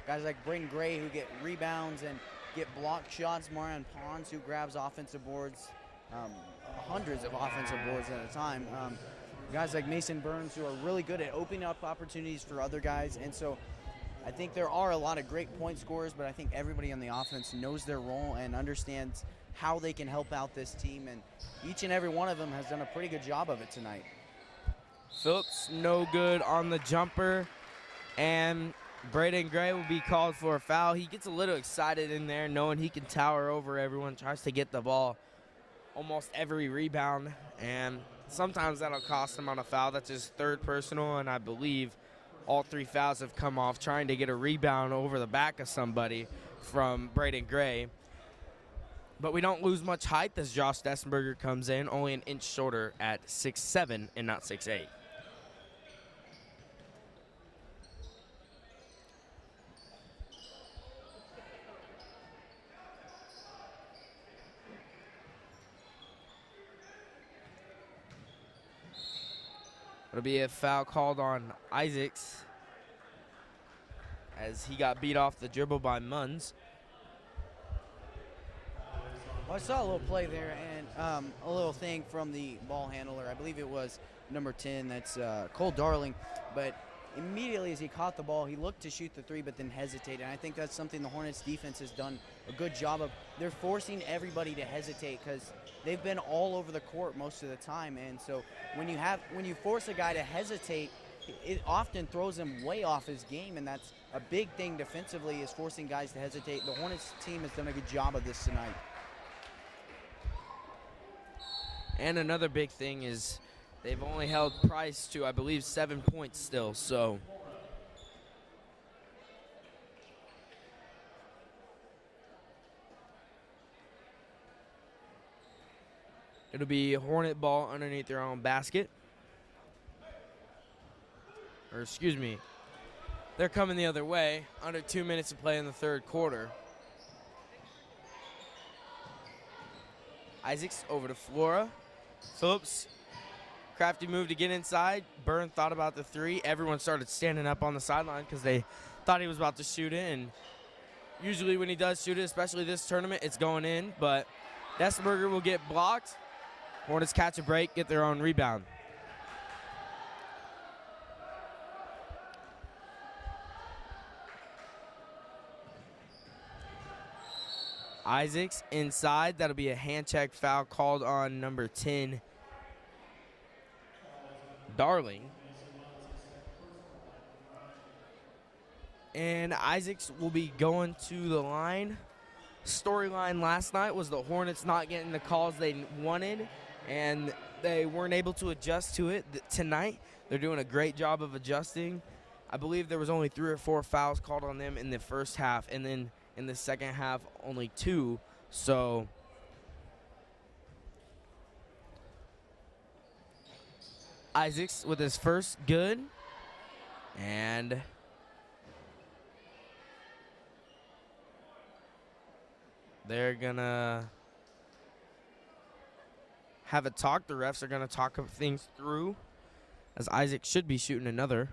Guys like Braden Gray who get rebounds and get block shots. Marion Pons who grabs offensive boards, hundreds of offensive boards at a time. Guys like Mason Burns who are really good at opening up opportunities for other guys. And so I think there are a lot of great point scorers, but I think everybody on the offense knows their role and understands how they can help out this team. And each and every one of them has done a pretty good job of it tonight. Phillips no good on the jumper, and Braden Gray will be called for a foul. He gets a little excited in there knowing he can tower over everyone, tries to get the ball almost every rebound, and sometimes that'll cost him on a foul. That's his third personal, and I believe all 3 fouls have come off trying to get a rebound over the back of somebody from Braden Gray. But we don't lose much height as Josh Dessenberger comes in, only an inch shorter at 6'7" and not 6'8". It'll be a foul called on Isaacs as he got beat off the dribble by Munns. Well, I saw a little play there and a little thing from the ball handler. I believe it was number 10, that's Cole Darling. But immediately as he caught the ball, he looked to shoot the three but then hesitated. And I think that's something the Hornets defense has done a good job of. They're forcing everybody to hesitate because they've been all over the court most of the time. And so when you force a guy to hesitate, it often throws him way off his game, and that's a big thing defensively, is forcing guys to hesitate. The Hornets team has done a good job of this tonight. And another big thing is they've only held Price to, I believe, 7 points still. So it'll be Hornet ball underneath their own basket. Or excuse me, they're coming the other way. Under 2 minutes to play in the third quarter. Isaacs over to Flora. Phillips, crafty move to get inside. Byrne thought about the three. Everyone started standing up on the sideline because they thought he was about to shoot it. And usually when he does shoot it, especially this tournament, it's going in. But Dessenberger will get blocked. Hornets catch a break, get their own rebound. Isaacs inside. That'll be a hand check foul called on number 10, Darling. And Isaacs will be going to the line. Storyline last night was the Hornets not getting the calls they wanted, and they weren't able to adjust to it. Tonight, they're doing a great job of adjusting. I believe there was only 3 or 4 fouls called on them in the first half, and then in the second half, only 2. So Isaacs with his first good. And they're going to have a talk. The refs are going to talk things through, as Isaac should be shooting another.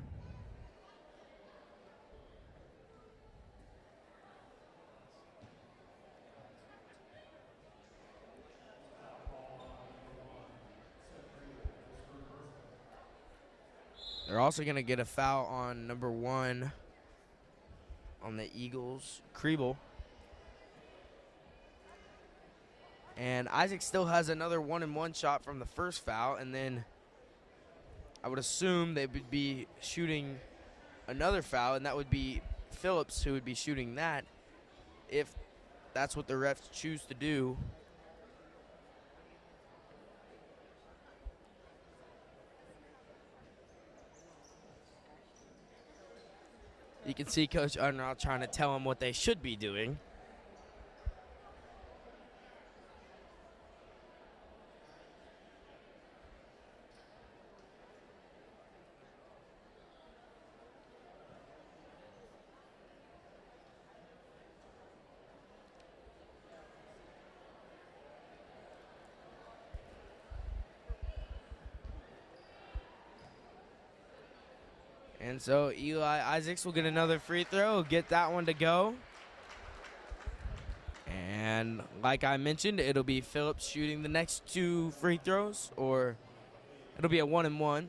They're also going to get a foul on number 1 on the Eagles, Kriebel. And Isaac still has another 1-and-1 shot from the first foul, and then I would assume they would be shooting another foul, and that would be Phillips who would be shooting that if that's what the refs choose to do. You can see Coach Unrath trying to tell them what they should be doing. And so Eli Isaacs will get another free throw, get that one to go. And like I mentioned, it'll be Phillips shooting the next 2 free throws, or it'll be a 1-and-1.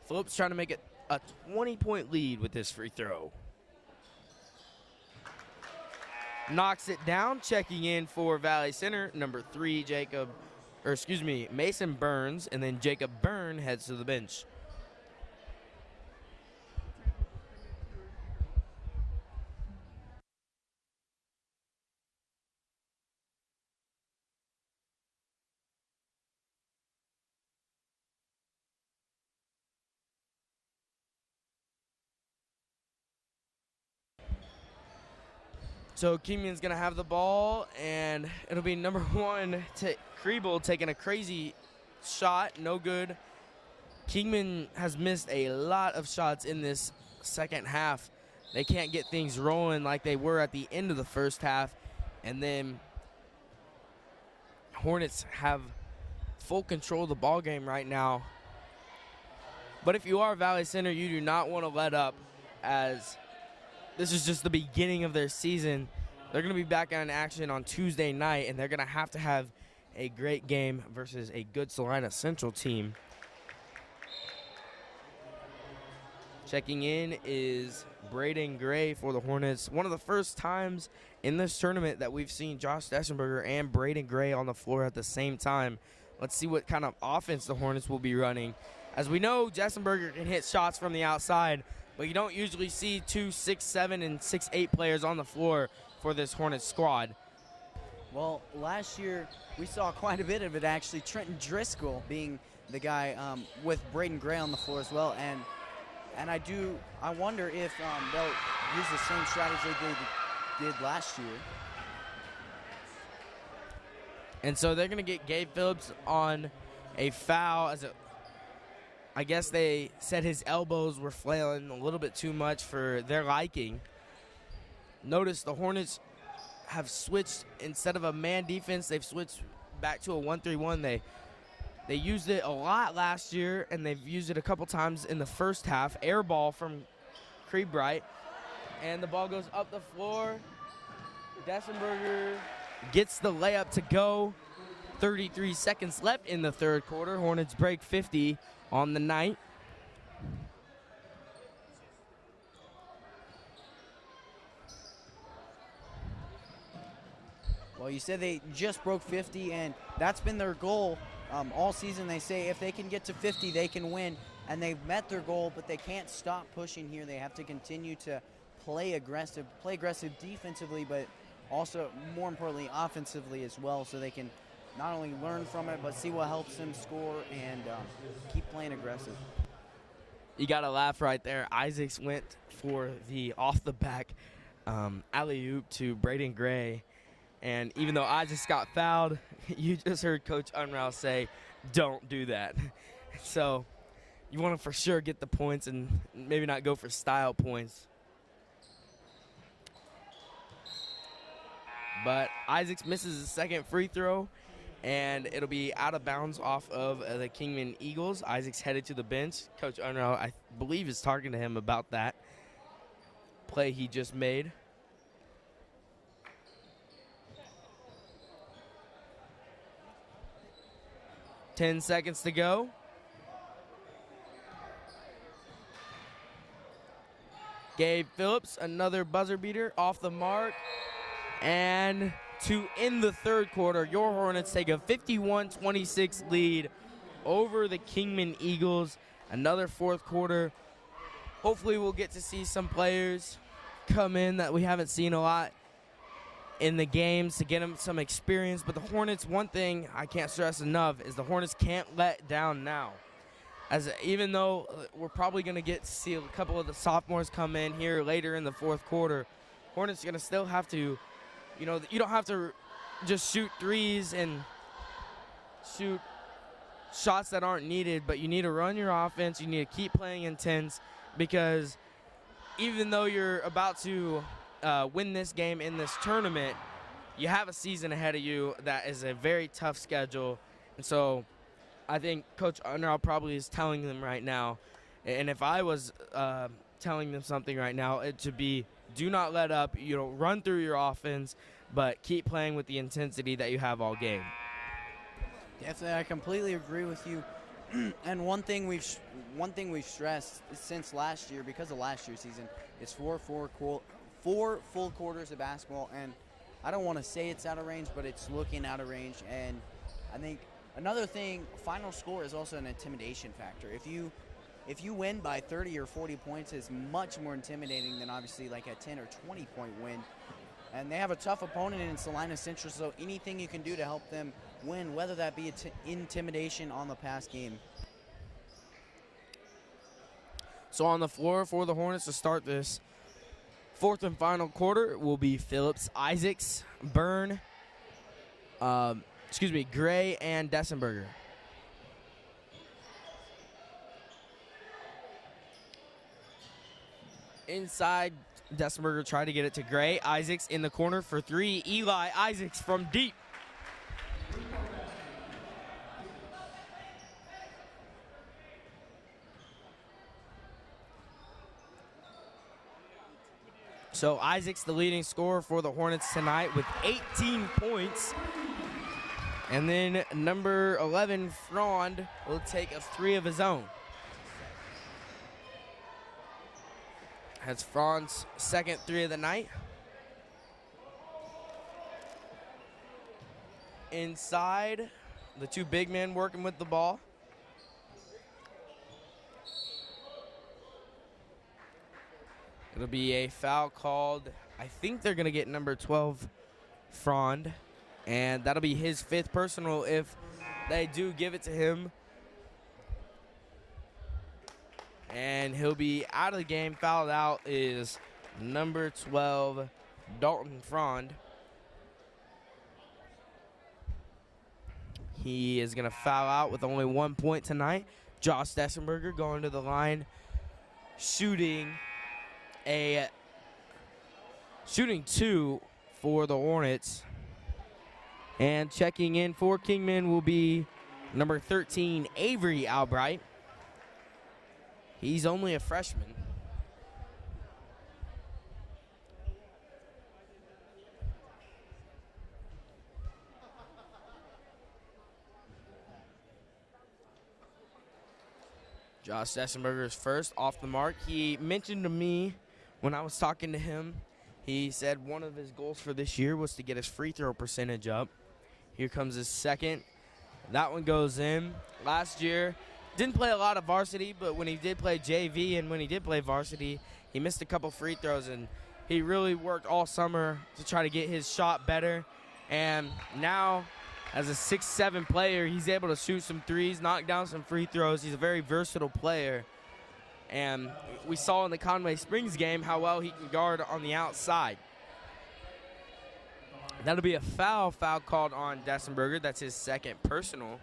Phillips trying to make it a 20-point lead with this free throw. Knocks it down, checking in for Valley Center, number 3, Mason Burns, and then Jacob Byrne heads to the bench. So Kingman's going to have the ball, and it'll be number 1, Kriebel taking a crazy shot, no good. Kingman has missed a lot of shots in this second half. They can't get things rolling like they were at the end of the first half, and then Hornets have full control of the ball game right now. But if you are Valley Center, you do not want to let up, as this is just the beginning of their season. They're going to be back on action on Tuesday night, and they're going to have a great game versus a good Salina Central team. Checking in is Braden Gray for the Hornets. One of the first times in this tournament that we've seen Josh Deschenberger and Braden Gray on the floor at the same time. Let's see what kind of offense the Hornets will be running. As we know, Deschenberger can hit shots from the outside, but you don't usually see 2 6'7" and 6'8" players on the floor for this Hornets squad. Well, last year we saw quite a bit of it, actually. Trenton Driscoll being the guy with Braden Gray on the floor as well. And I wonder if they'll use the same strategy they did last year. And so they're going to get Gabe Phillips on a foul. I guess they said his elbows were flailing a little bit too much for their liking. Notice the Hornets have switched, instead of a man defense, they've switched back to a 1-3-1. They used it a lot last year, and they've used it a couple times in the first half. Air ball from Creebright, and the ball goes up the floor. Deschenberger gets the layup to go. 33 seconds left in the third quarter. Hornets break 50 on the night. Well, you said they just broke 50, and that's been their goal all season. They say if they can get to 50, they can win, and they've met their goal, but they can't stop pushing here. They have to continue to play aggressive defensively, but also, more importantly, offensively as well, so they can not only learn from it, but see what helps them score and keep playing aggressive. You got to laugh right there. Isaacs went for the off-the-back alley-oop to Braden Gray. And even though Isaacs got fouled, you just heard Coach Unruh say, don't do that. So you want to for sure get the points and maybe not go for style points. But Isaacs misses his second free throw, and it'll be out of bounds off of the Kingman Eagles. Isaacs headed to the bench. Coach Unruh, I believe, is talking to him about that play he just made. Ten seconds to go. Gabe Phillips, another buzzer beater off the mark. And to end the third quarter, your Hornets take a 51-26 lead over the Kingman Eagles. Another fourth quarter. Hopefully we'll get to see some players come in that we haven't seen a lot in the games to get them some experience. But the Hornets, one thing I can't stress enough is the Hornets can't let down now. As even though we're probably going to get to see a couple of the sophomores come in here later in the fourth quarter, Hornets going to still have to, you don't have to just shoot threes and shoot shots that aren't needed, but you need to run your offense. You need to keep playing intense, because even though you're about to win this game in this tournament, you have a season ahead of you that is a very tough schedule. And so I think Coach Underall probably is telling them right now, and if I was telling them something right now, it should be, do not let up. Run through your offense, but keep playing with the intensity that you have all game. Definitely, I completely agree with you. And one thing we've stressed since last year, because of last year's season, is four full quarters of basketball. And I don't want to say it's out of range, but it's looking out of range. And I think another thing, final score is also an intimidation factor. If you win by 30 or 40 points, it's much more intimidating than obviously like a 10 or 20-point win. And they have a tough opponent in Salina Central, so anything you can do to help them win, whether that be intimidation on the pass game. So on the floor for the Hornets to start this fourth and final quarter will be Phillips, Isaacs, Byrne, Gray, and Dessenberger. Inside, Dessenberger tried to get it to Gray. Isaacs in the corner for three. Eli Isaacs from deep. So Isaacs, the leading scorer for the Hornets tonight with 18 points. And then number 11, Frond, will take a three of his own. That's Frond's second three of the night. Inside, the two big men working with the ball. It'll be a foul called. I think they're going to get number 12, Frond. And that'll be his fifth personal if they do give it to him. And he'll be out of the game. Fouled out is number 12, Dalton Frond. He is going to foul out with only 1 point tonight. Josh Dessenberger going to the line, shooting two for the Hornets. And checking in for Kingman will be number 13, Avery Albright. He's only a freshman. Josh Dessenberger is first off the mark. He mentioned to me when I was talking to him, he said one of his goals for this year was to get his free throw percentage up. Here comes his second. That one goes in. Last year, didn't play a lot of varsity, but when he did play JV and when he did play varsity, he missed a couple free throws, and he really worked all summer to try to get his shot better. And now, as a 6'7" player, he's able to shoot some threes, knock down some free throws. He's a very versatile player. And we saw in the Conway Springs game how well he can guard on the outside. That'll be a foul called on Dessenberger. That's his second personal.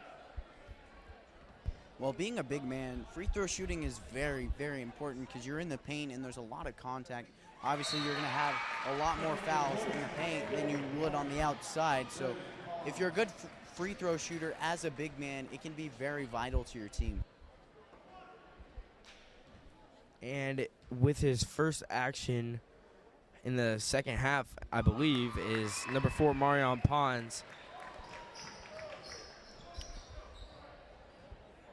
Well, being a big man, free throw shooting is very, very important because you're in the paint and there's a lot of contact. Obviously, you're going to have a lot more fouls in the paint than you would on the outside. So if you're a good free throw shooter as a big man, it can be very vital to your team. And with his first action in the second half, I believe, is number 4, Marion Pons.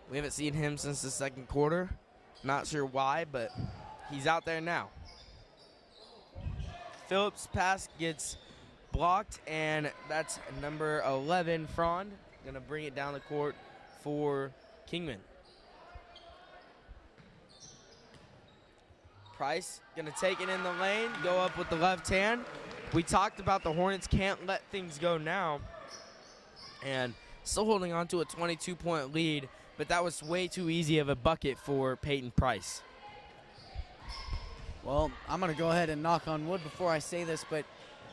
We haven't seen him since the second quarter. Not sure why, but he's out there now. Phillips' pass gets blocked, and that's number 11, Frond. Going to bring it down the court for Kingman. Price going to take it in the lane, go up with the left hand. We talked about the Hornets can't let things go now. And still holding on to a 22-point lead, but that was way too easy of a bucket for Peyton Price. Well, I'm going to go ahead and knock on wood before I say this, but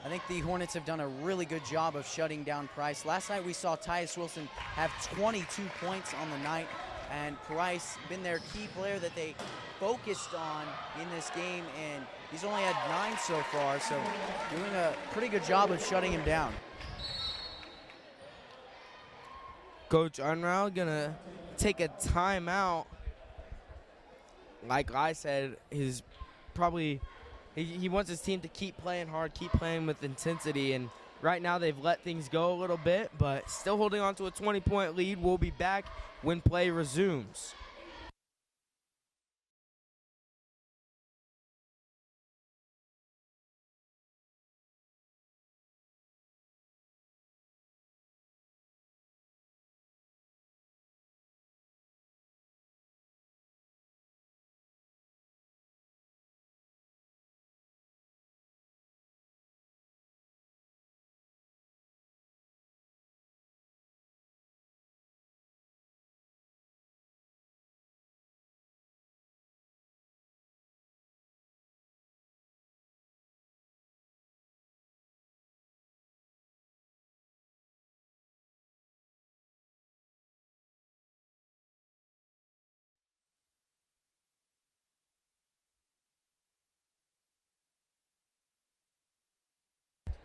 I think the Hornets have done a really good job of shutting down Price. Last night we saw Tyus Wilson have 22 points on the night. and Price been their key player that they focused on in this game, and he's only had 9 so far, so doing a pretty good job of shutting him down. Coach Unruh gonna take a timeout. Like I said, he wants his team to keep playing hard, keep playing with intensity, and right now they've let things go a little bit, but still holding on to a 20-point lead. We'll be back when play resumes.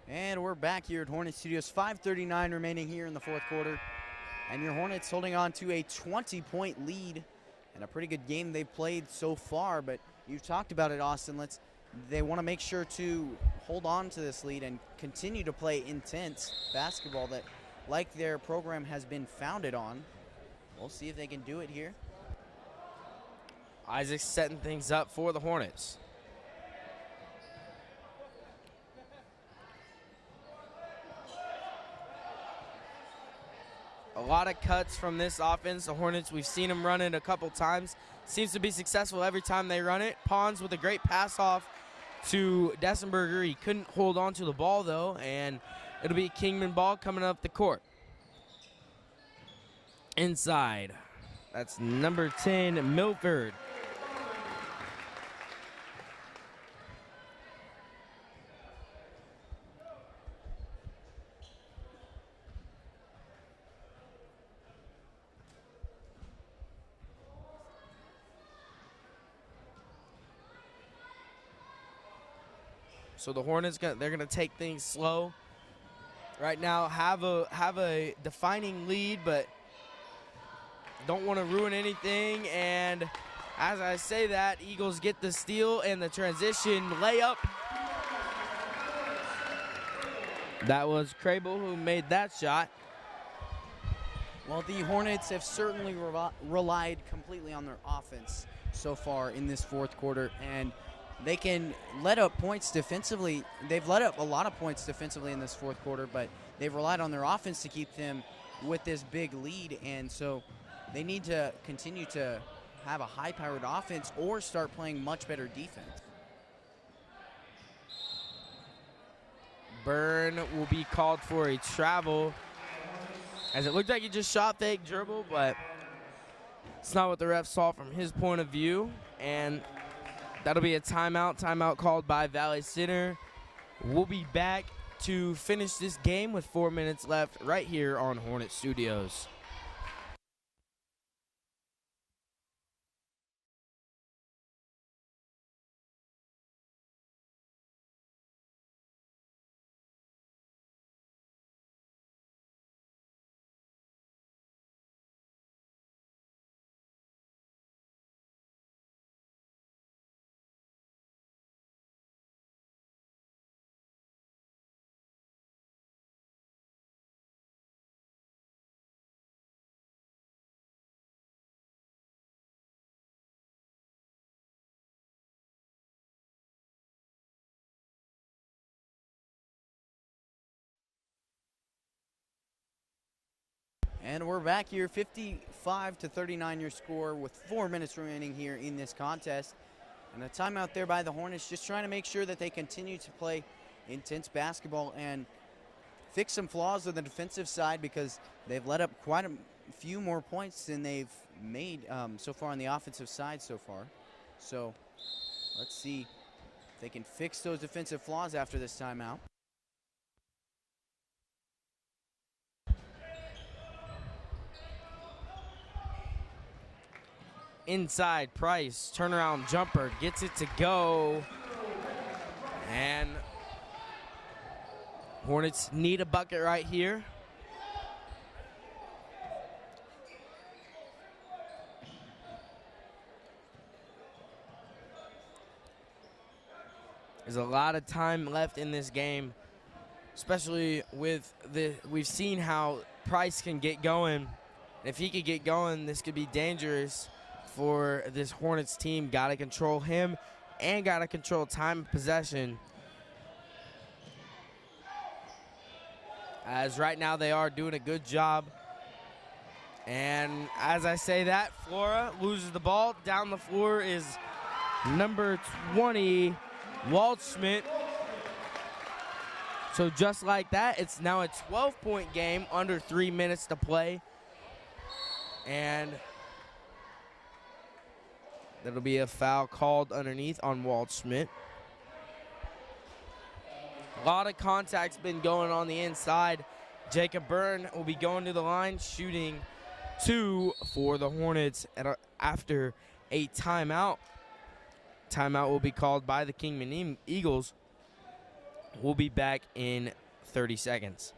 And we're back here at Hornet Studios. 5:39 remaining here in the fourth quarter. And your Hornets holding on to a 20-point lead, and a pretty good game they've played so far. But you've talked about it, Austin. They want to make sure to hold on to this lead and continue to play intense basketball that, like their program has been founded on. We'll see if they can do it here. Isaac's setting things up for the Hornets. A lot of cuts from this offense. The Hornets, we've seen them run it a couple times. Seems to be successful every time they run it. Pons with a great pass off to Dessenberger. He couldn't hold on to the ball, though, and it'll be Kingman ball coming up the court. Inside. That's number 10, Milford. So the Hornets, they're going to take things slow. Right now, have a defining lead, but don't want to ruin anything. And as I say that, Eagles get the steal and the transition layup. That was Crable who made that shot. Well, the Hornets have certainly relied completely on their offense so far in this fourth quarter, and they can let up points defensively. They've let up a lot of points defensively in this fourth quarter, but they've relied on their offense to keep them with this big lead, and so they need to continue to have a high-powered offense or start playing much better defense. Byrne will be called for a travel, as it looked like he just shot fake dribble, but it's not what the ref saw from his point of view, and that'll be a timeout called by Valley Center. We'll be back to finish this game with 4 minutes left right here on Hornet Studios. And we're back here, 55-39 your score with 4 minutes remaining here in this contest. And a timeout there by the Hornets, just trying to make sure that they continue to play intense basketball and fix some flaws on the defensive side, because they've let up quite a few more points than they've made so far on the offensive side so far. So let's see if they can fix those defensive flaws after this timeout. inside. Price, turnaround jumper, gets it to go. And Hornets need a bucket right here. There's a lot of time left in this game, especially with we've seen how Price can get going. If he could get going, this could be dangerous for this Hornets team. Got to control him and got to control time of possession. As right now they are doing a good job. And as I say that, Flora loses the ball. Down the floor is number 20, Waldschmidt. So just like that, it's now a 12-point game, under 3 minutes to play. And that'll be a foul called underneath on Waldschmidt. A lot of contact's been going on the inside. Jacob Byrne will be going to the line, shooting 2 for the Hornets after a timeout. Timeout will be called by the Kingman Eagles. We'll be back in 30 seconds.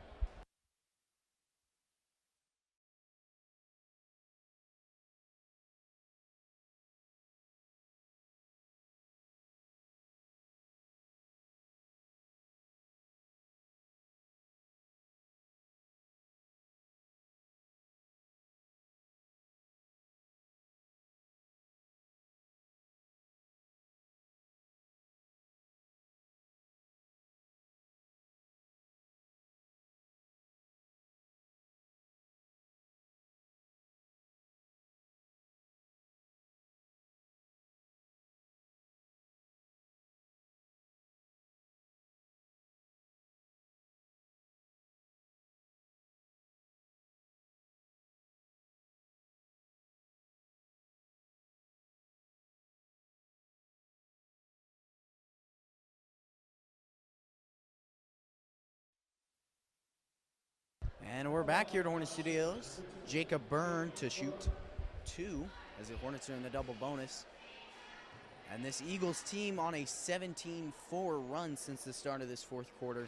And we're back here at Hornet Studios. Jacob Byrne to shoot 2 as the Hornets are in the double bonus. And this Eagles team on a 17-4 run since the start of this fourth quarter.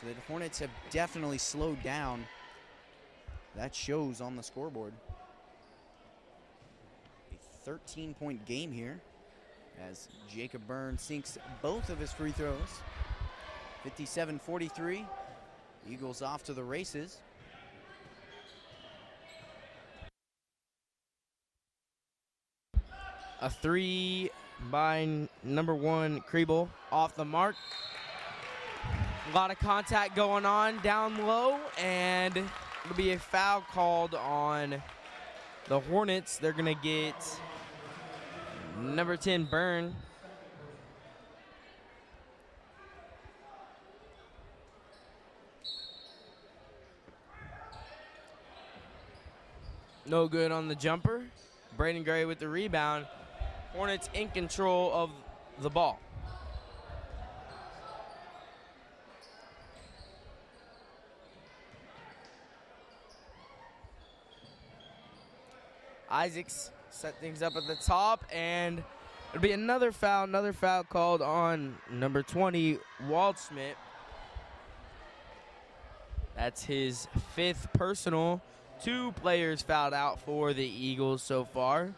So the Hornets have definitely slowed down. That shows on the scoreboard. A 13-point game here as Jacob Byrne sinks both of his free throws. 57-43. Eagles off to the races. A 3 by number 1, Kriebel, off the mark. A lot of contact going on down low, and it'll be a foul called on the Hornets. They're going to get number 10, Byrne. No good on the jumper. Braden Gray with the rebound. Hornets in control of the ball. Isaacs set things up at the top, and it'll be another foul called on number 20, Waldschmidt. That's his 5th personal. 2 players fouled out for the Eagles so far.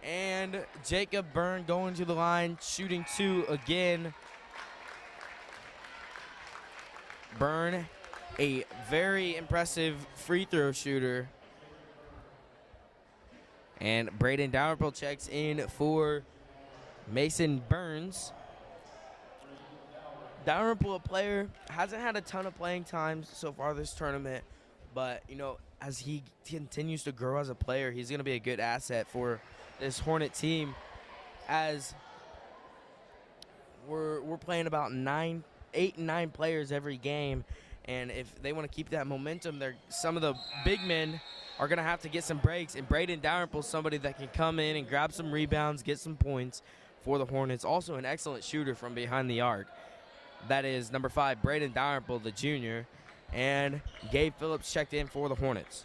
And Jacob Byrne going to the line, shooting 2 again. Byrne, a very impressive free throw shooter. And Braden Dalrymple checks in for Mason Burns. Dalrymple, a player, hasn't had a ton of playing time so far this tournament. But, you know, as he continues to grow as a player, he's going to be a good asset for this Hornet team, as we're playing about 8 and 9 players every game. And if they want to keep that momentum, some of the big men are going to have to get some breaks. And Braden Dalrymple is somebody that can come in and grab some rebounds, get some points for the Hornets. Also an excellent shooter from behind the arc. That is number 5, Braden Dalrymple, the junior. And Gabe Phillips checked in for the Hornets.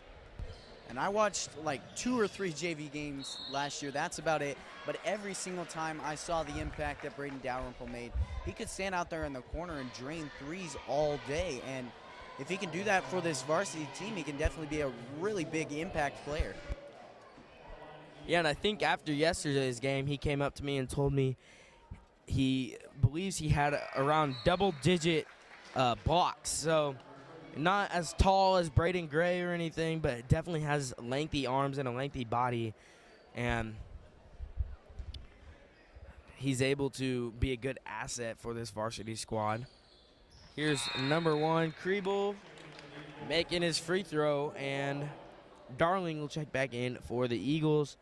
And I watched like 2 or 3 JV games last year. That's about it. But every single time I saw the impact that Braden Dalrymple made, he could stand out there in the corner and drain threes all day. And if he can do that for this varsity team, he can definitely be a really big impact player. Yeah, and I think after yesterday's game, he came up to me and told me he believes he had around double-digit blocks. So not as tall as Braden Gray or anything, but definitely has lengthy arms and a lengthy body. And he's able to be a good asset for this varsity squad. Here's number 1, Kriebel, making his free throw, and Darling will check back in for the Eagles.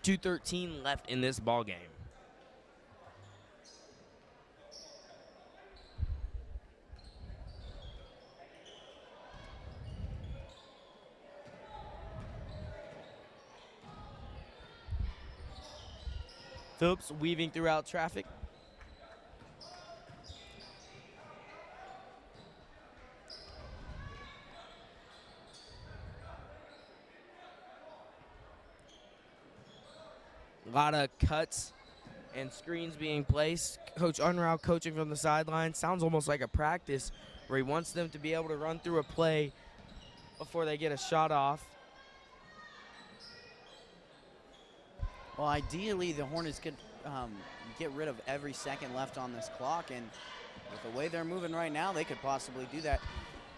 2:13 left in this ball game. Phillips weaving throughout traffic. A lot of cuts and screens being placed. Coach Unrau coaching from the sideline. Sounds almost like a practice where he wants them to be able to run through a play before they get a shot off. Well, ideally, the Hornets could get rid of every second left on this clock, and with the way they're moving right now, they could possibly do that.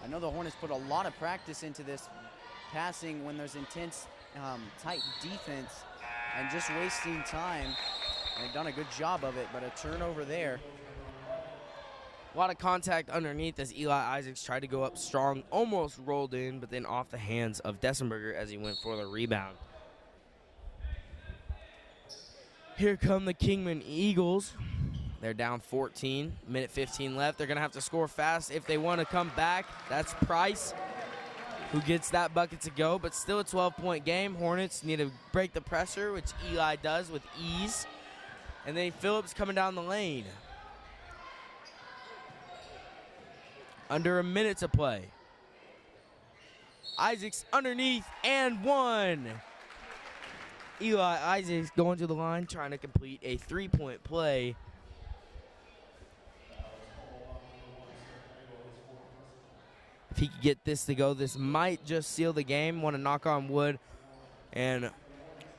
I know the Hornets put a lot of practice into this passing when there's intense, tight defense and just wasting time. And they've done a good job of it, but a turnover there. A lot of contact underneath as Eli Isaacs tried to go up strong, almost rolled in, but then off the hands of Dessenberger as he went for the rebound. Here come the Kingman Eagles. They're down 14, minute 15 left. They're going to have to score fast if they want to come back. That's Price who gets that bucket to go, but still a 12-point game. Hornets need to break the pressure, which Eli does with ease. And then Phillips coming down the lane. Under a minute to play. Isaacs underneath and one. Eli Isaacs going to the line, trying to complete a 3-point play. If he could get this to go, this might just seal the game. Want to knock on wood and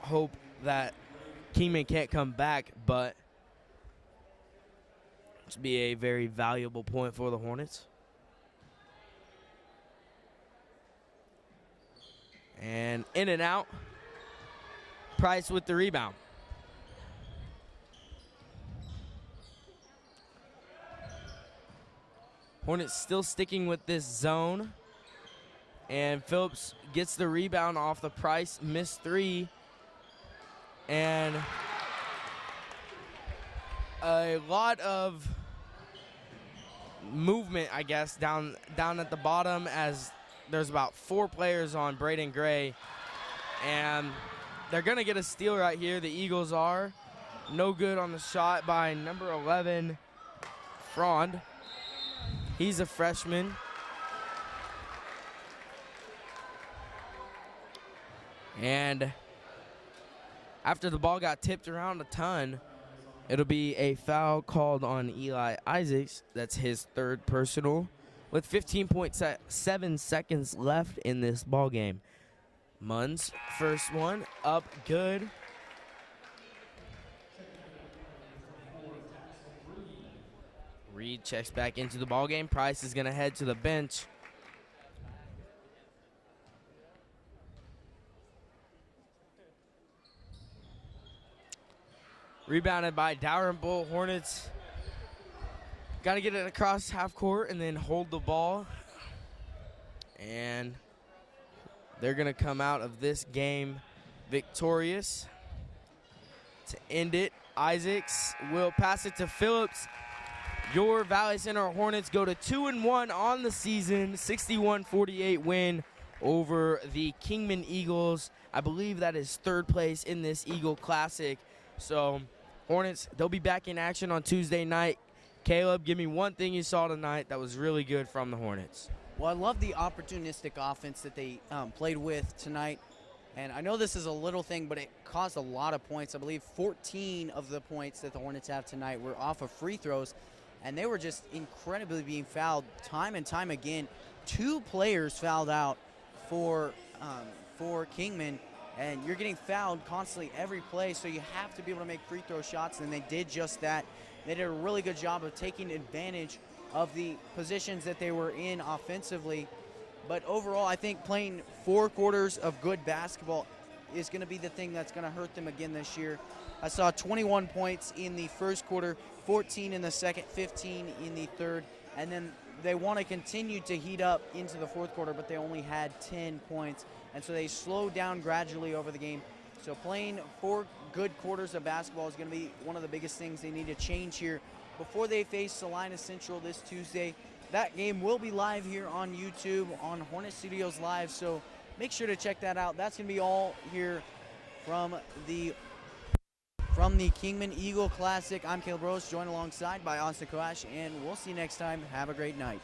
hope that Kingman can't come back, but this would be a very valuable point for the Hornets. And in and out. Price with the rebound. Hornets still sticking with this zone. And Phillips gets the rebound off the Price missed three. And a lot of movement, I guess, down at the bottom as there's about 4 players on Braden Gray. And they're going to get a steal right here. The Eagles are. No good on the shot by number 11, Frond. He's a freshman. And after the ball got tipped around a ton, it'll be a foul called on Eli Isaacs. That's his third personal with 15.7 seconds left in this ball game. Munn's first one up good. Reed checks back into the ball game. Price is going to head to the bench. Rebounded by Dalrymple. Hornets got to get it across half court and then hold the ball. And they're going to come out of this game victorious. To end it, Isaacs will pass it to Phillips. Your Valley Center Hornets go to 2-1 on the season, 61-48 win over the Kingman Eagles. I believe that is third place in this Eagle Classic. So Hornets, they'll be back in action on Tuesday night. Caleb, give me one thing you saw tonight that was really good from the Hornets. Well, I love the opportunistic offense that they played with tonight. And I know this is a little thing, but it caused a lot of points. I believe 14 of the points that the Hornets have tonight were off of free throws. And they were just incredibly being fouled time and time again. 2 players fouled out for Kingman. And you're getting fouled constantly every play, so you have to be able to make free throw shots, and they did just that. They did a really good job of taking advantage of the positions that they were in offensively. But overall, I think playing 4 quarters of good basketball is going to be the thing that's going to hurt them again this year. I saw 21 points in the first quarter, 14 in the second, 15 in the third, and then they want to continue to heat up into the fourth quarter, but they only had 10 points. And so they slowed down gradually over the game. So playing 4 good quarters of basketball is going to be one of the biggest things they need to change here before they face Salina Central this Tuesday. That game will be live here on YouTube on Hornet Studios Live, so make sure to check that out. That's going to be all here from the Kingman Eagle Classic. I'm Caleb Rose, joined alongside by Austin Koash, and we'll see you next time. Have a great night.